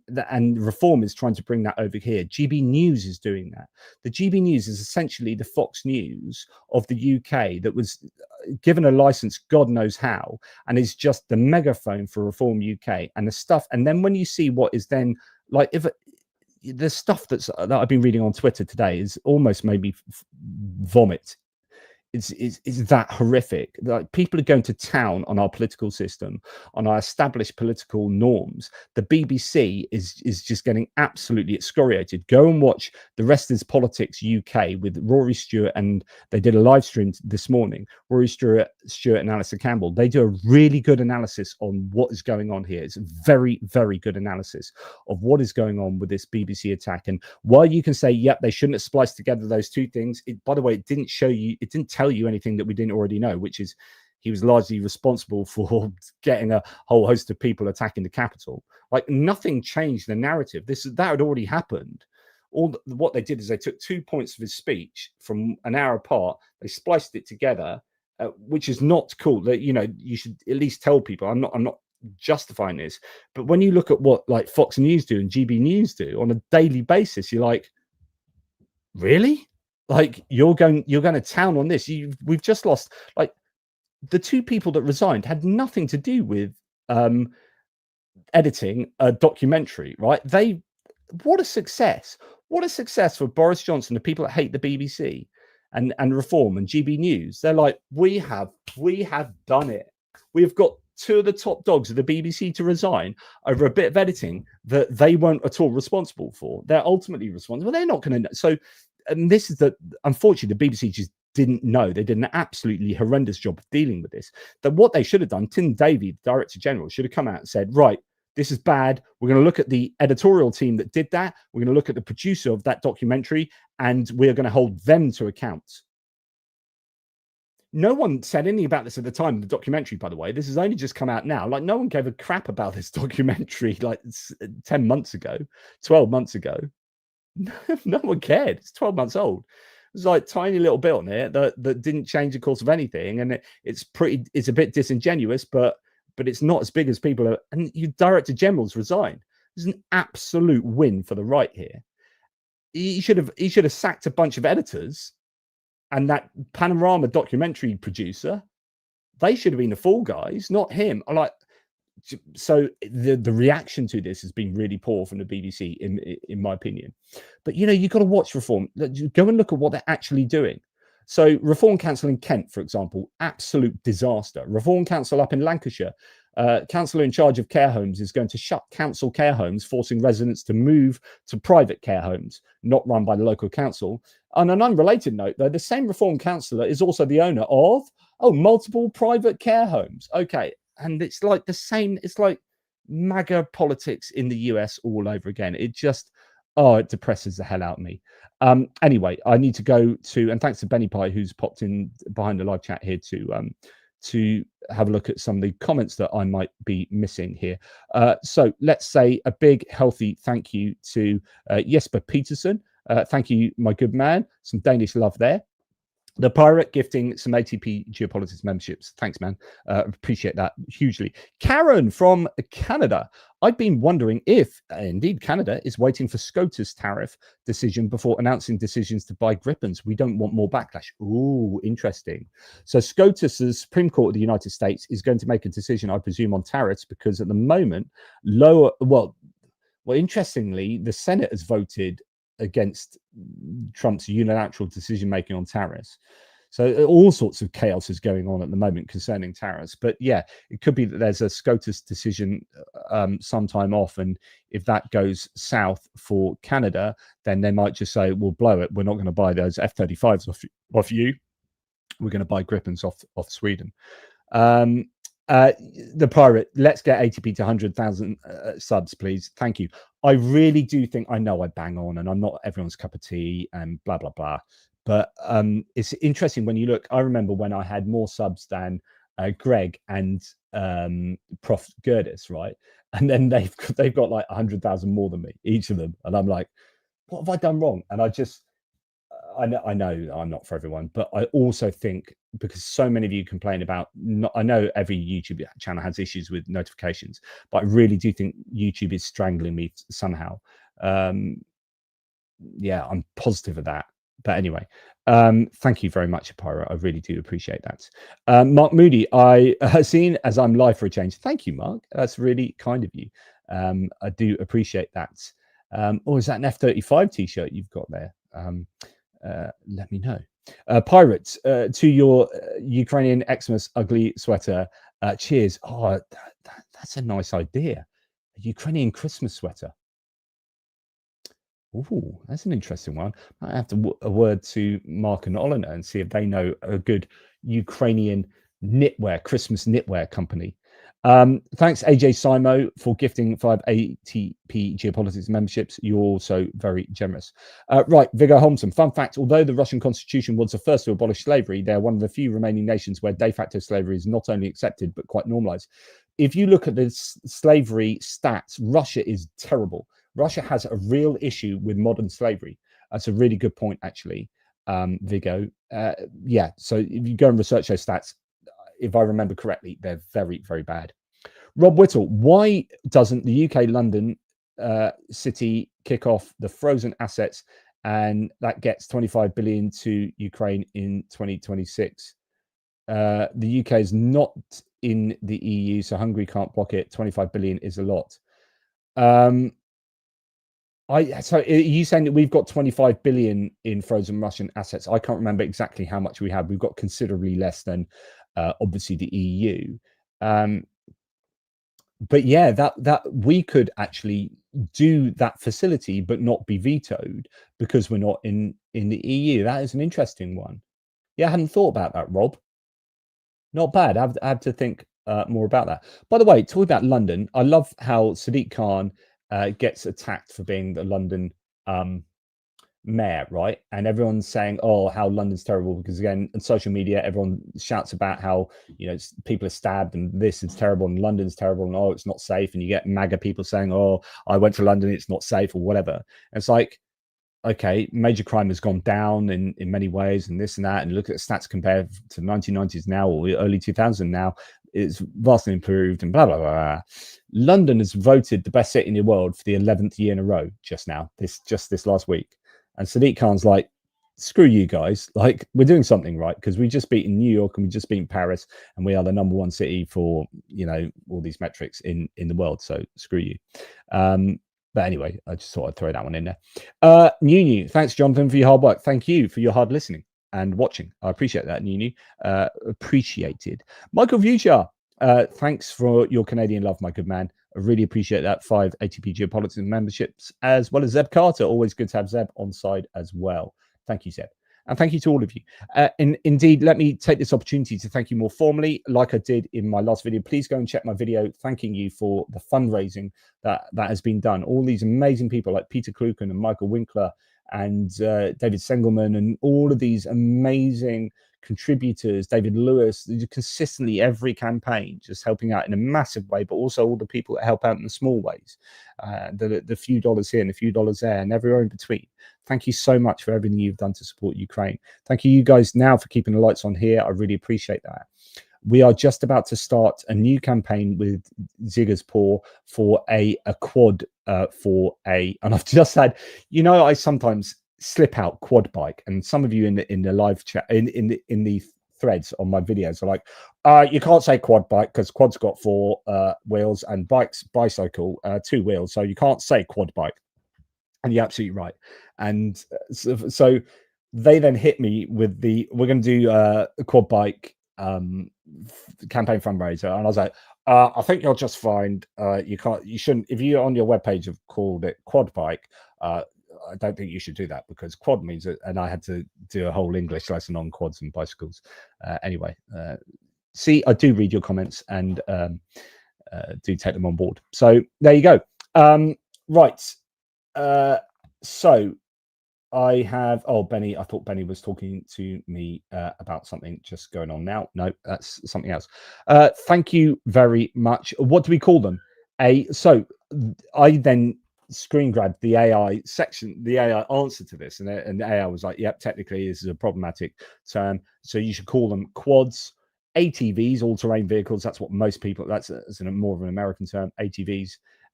Reform is trying to bring that over here. GB News is doing that. The GB News is essentially the Fox News of the UK that was given a license, God knows how, and is just the megaphone for Reform UK and the stuff. And then when you see what is then like, if the stuff that I've been reading on Twitter today is almost made me vomit. It's that horrific. Like, people are going to town on our political system, on our established political norms. The BBC is just getting absolutely excoriated. Go and watch The Rest Is Politics UK with Rory Stewart, and they did a live stream this morning. Rory Stewart and Alistair Campbell. They do a really good analysis on what is going on here. It's a very, very good analysis of what is going on with this BBC attack. And while you can say, yep, they shouldn't have spliced together those two things, by the way, it didn't tell you anything that we didn't already know, which is he was largely responsible for getting a whole host of people attacking the Capitol. Like, nothing changed the narrative. That had already happened. What they did is they took 2 points of his speech from an hour apart, they spliced it together, which is not cool. That, you should at least tell people. I'm not justifying this, but when you look at what like Fox News do and GB News do on a daily basis, you're like, really? Like, you're going to town on this. We've just lost, like, the two people that resigned had nothing to do with editing a documentary, right? What a success for Boris Johnson, the people that hate the BBC and Reform and GB News. They're like, we have done it. We've got two of the top dogs of the BBC to resign over a bit of editing that they weren't at all responsible for. They're ultimately responsible. They're not going to know. So, and this is unfortunately, the BBC just didn't know. They did an absolutely horrendous job of dealing with this. That what they should have done, Tim Davie, the Director General, should have come out and said, right, this is bad. We're going to look at the editorial team that did that. We're going to look at the producer of that documentary, and we're going to hold them to account. No one said anything about this at the time of the documentary, by the way. This has only just come out now. Like, no one gave a crap about this documentary like 10 months ago, 12 months ago. No one cared. It's 12 months old. There's like tiny little bit on it that didn't change the course of anything, and it's a bit disingenuous, but it's not as big as people are. And you director generals resigned. It's an absolute win for the right here. He should have sacked a bunch of editors, and that Panorama documentary producer. They should have been the fall guys, not him. So the reaction to this has been really poor from the BBC, in my opinion. But you've got to watch Reform. Go and look at what they're actually doing. So Reform Council in Kent, for example, absolute disaster. Reform Council up in Lancashire, councillor in charge of care homes is going to shut council care homes, forcing residents to move to private care homes, not run by the local council. On an unrelated note, though, the same Reform councillor is also the owner of multiple private care homes. Okay. And it's like the same, it's like MAGA politics in the US all over again. It just, it depresses the hell out of me. Anyway, I need to go to, and thanks to Benny Pie, who's popped in behind the live chat here to have a look at some of the comments that I might be missing here. So let's say a big, healthy thank you to Jesper Peterson. Thank you, my good man. Some Danish love there. The Pirate gifting some ATP Geopolitics memberships. Thanks, man. Appreciate that hugely. Karen from Canada. I've been wondering if, indeed, Canada is waiting for SCOTUS tariff decision before announcing decisions to buy Gripens. We don't want more backlash. Ooh, interesting. So SCOTUS, the Supreme Court of the United States, is going to make a decision, I presume, on tariffs because at the moment, interestingly, the Senate has voted against Trump's unilateral decision-making on tariffs. So all sorts of chaos is going on at the moment concerning tariffs. But yeah, it could be that there's a SCOTUS decision sometime off. And if that goes south for Canada, then they might just say, we'll blow it. We're not going to buy those F-35s off you. We're going to buy Gripens off Sweden. The Pirate, let's get ATP to 100,000 subs, please. Thank you. I really do think, I know I bang on and I'm not everyone's cup of tea and blah, blah, blah. But it's interesting when you look, I remember when I had more subs than Greg and Prof. Gerdes, right? And then they've got like 100,000 more than me, each of them. And I'm like, what have I done wrong? And I know I'm not for everyone, but I also think because so many of you complain about, I know every YouTube channel has issues with notifications, but I really do think YouTube is strangling me somehow. Yeah, I'm positive of that. But anyway, thank you very much, Pyro. I really do appreciate that. Mark Moody, I seen as I'm live for a change. Thank you, Mark. That's really kind of you. I do appreciate that. Is that an F-35 t-shirt you've got there? Let me know. Pirates, to your Ukrainian Xmas ugly sweater. Cheers. Oh, that's a nice idea. A Ukrainian Christmas sweater. Oh, that's an interesting one. I have to a word to Mark and Olena and see if they know a good Ukrainian knitwear, Christmas knitwear company. Thanks, AJ Simo, for gifting 5 ATP Geopolitics memberships. You're also very generous. Right, Viggo Holmson. Fun fact, although the Russian constitution was the first to abolish slavery, they're one of the few remaining nations where de facto slavery is not only accepted, but quite normalized. If you look at the slavery stats, Russia is terrible. Russia has a real issue with modern slavery. That's a really good point, actually, Viggo. Yeah, so if you go and research those stats, if I remember correctly, they're very, very bad. Rob Whittle, why doesn't the UK London City kick off the frozen assets and that gets 25 billion to Ukraine in 2026? The UK is not in the EU, so Hungary can't block it. 25 billion is a lot. So are you saying that we've got 25 billion in frozen Russian assets? I can't remember exactly how much we have. We've got considerably less than obviously the EU. But yeah, that we could actually do that facility, but not be vetoed because we're not in the EU. That is an interesting one. Yeah, I hadn't thought about that, Rob. Not bad. I have to think more about that. By the way, talking about London, I love how Sadiq Khan gets attacked for being the London mayor, right? And everyone's saying, oh, how London's terrible, because again, on social media, everyone shouts about how, you know, people are stabbed and this is terrible and London's terrible and oh, it's not safe. And you get MAGA people saying, oh, I went to London, it's not safe or whatever. And it's like, okay, major crime has gone down in many ways and this and that, and look at the stats compared to 1990s now or early 2000 now, it's vastly improved and blah, blah, blah. London has voted the best city in the world for the 11th year in a row just now, this last week. And Sadiq Khan's like, screw you guys, like we're doing something right because we just beaten New York and we just beaten Paris and we are the #1 city for, you know, all these metrics in the world, so screw you. But anyway, I just thought I'd throw that one in there. New, thanks Jonathan for your hard work. Thank you for your hard listening and watching. I appreciate that, New. Appreciated. Michael Future, thanks for your Canadian love, my good man. I really appreciate that. 5 ATPGEO Politics memberships, as well as Zeb Carter. Always good to have Zeb on side as well. Thank you, Zeb. And thank you to all of you. Indeed, let me take this opportunity to thank you more formally, like I did in my last video. Please go and check my video thanking you for the fundraising that has been done. All these amazing people like Peter Kluken and Michael Winkler and David Sengelman and all of these amazing contributors, David Lewis, consistently every campaign, just helping out in a massive way, but also all the people that help out in the small ways, the few dollars here and a few dollars there and everywhere in between. Thank you so much for everything you've done to support Ukraine. Thank you guys now for keeping the lights on here. I really appreciate that. We are just about to start a new campaign with Zigazpour for a quad and I've just had, you know, I sometimes slip out quad bike, and some of you in the live chat in the threads on my videos are like, you can't say quad bike because quad's got 4 wheels and bicycle 2 wheels, so you can't say quad bike. And you're absolutely right. And so they then hit me with we're going to do a quad bike campaign fundraiser, and I was like, I think you'll just find you shouldn't, if you on your webpage have called it quad bike, I don't think you should do that because quad means it, and I had to do a whole English lesson on quads and bicycles. Anyway, see, I do read your comments and do take them on board. So there you go. Right. So I have, Benny, I thought Benny was talking to me about something just going on now. No, that's something else. Thank you very much. What do we call them? So I then screen grabbed the AI section, the AI answer to this, and the AI was like, yep, technically this is a problematic term, so you should call them quads, ATVs, all-terrain vehicles. That's what most people, that's more of an American term, ATVs,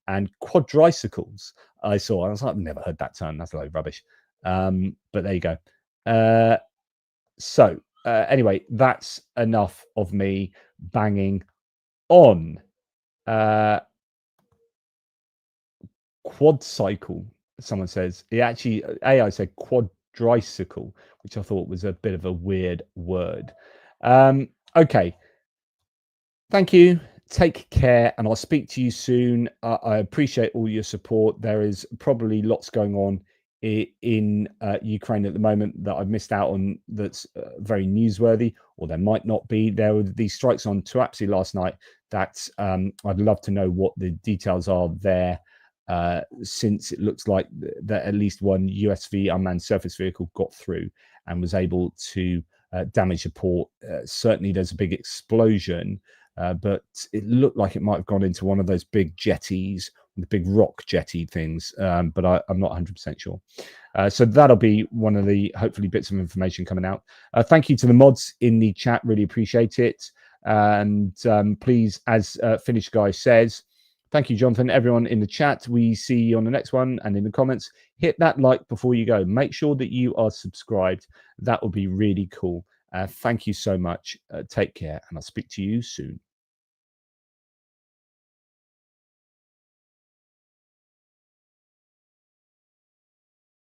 and quadricycles. I was like, I've never heard that term, that's a load of rubbish. But there you go. Anyway, that's enough of me banging on. Quad cycle, someone says. AI said quadricycle, which I thought was a bit of a weird word. Okay, thank you, take care, and I'll speak to you soon. I appreciate all your support. There is probably lots going on in Ukraine at the moment that I've missed out on that's very newsworthy, or there might not be. There were these strikes on Tuapse last night that I'd love to know what the details are there. Since it looks like that at least one USV unmanned surface vehicle got through and was able to damage the port. Certainly there's a big explosion, but it looked like it might have gone into one of those big jetties, the big rock jetty things, but I'm not 100% sure. So that'll be one of the hopefully bits of information coming out. Thank you to the mods in the chat, really appreciate it. And please, as Finnish Guy says, thank you, Jonathan. Everyone in the chat, we see you on the next one, and in the comments, hit that like before you go. Make sure that you are subscribed. That would be really cool. Thank you so much. Take care, and I'll speak to you soon.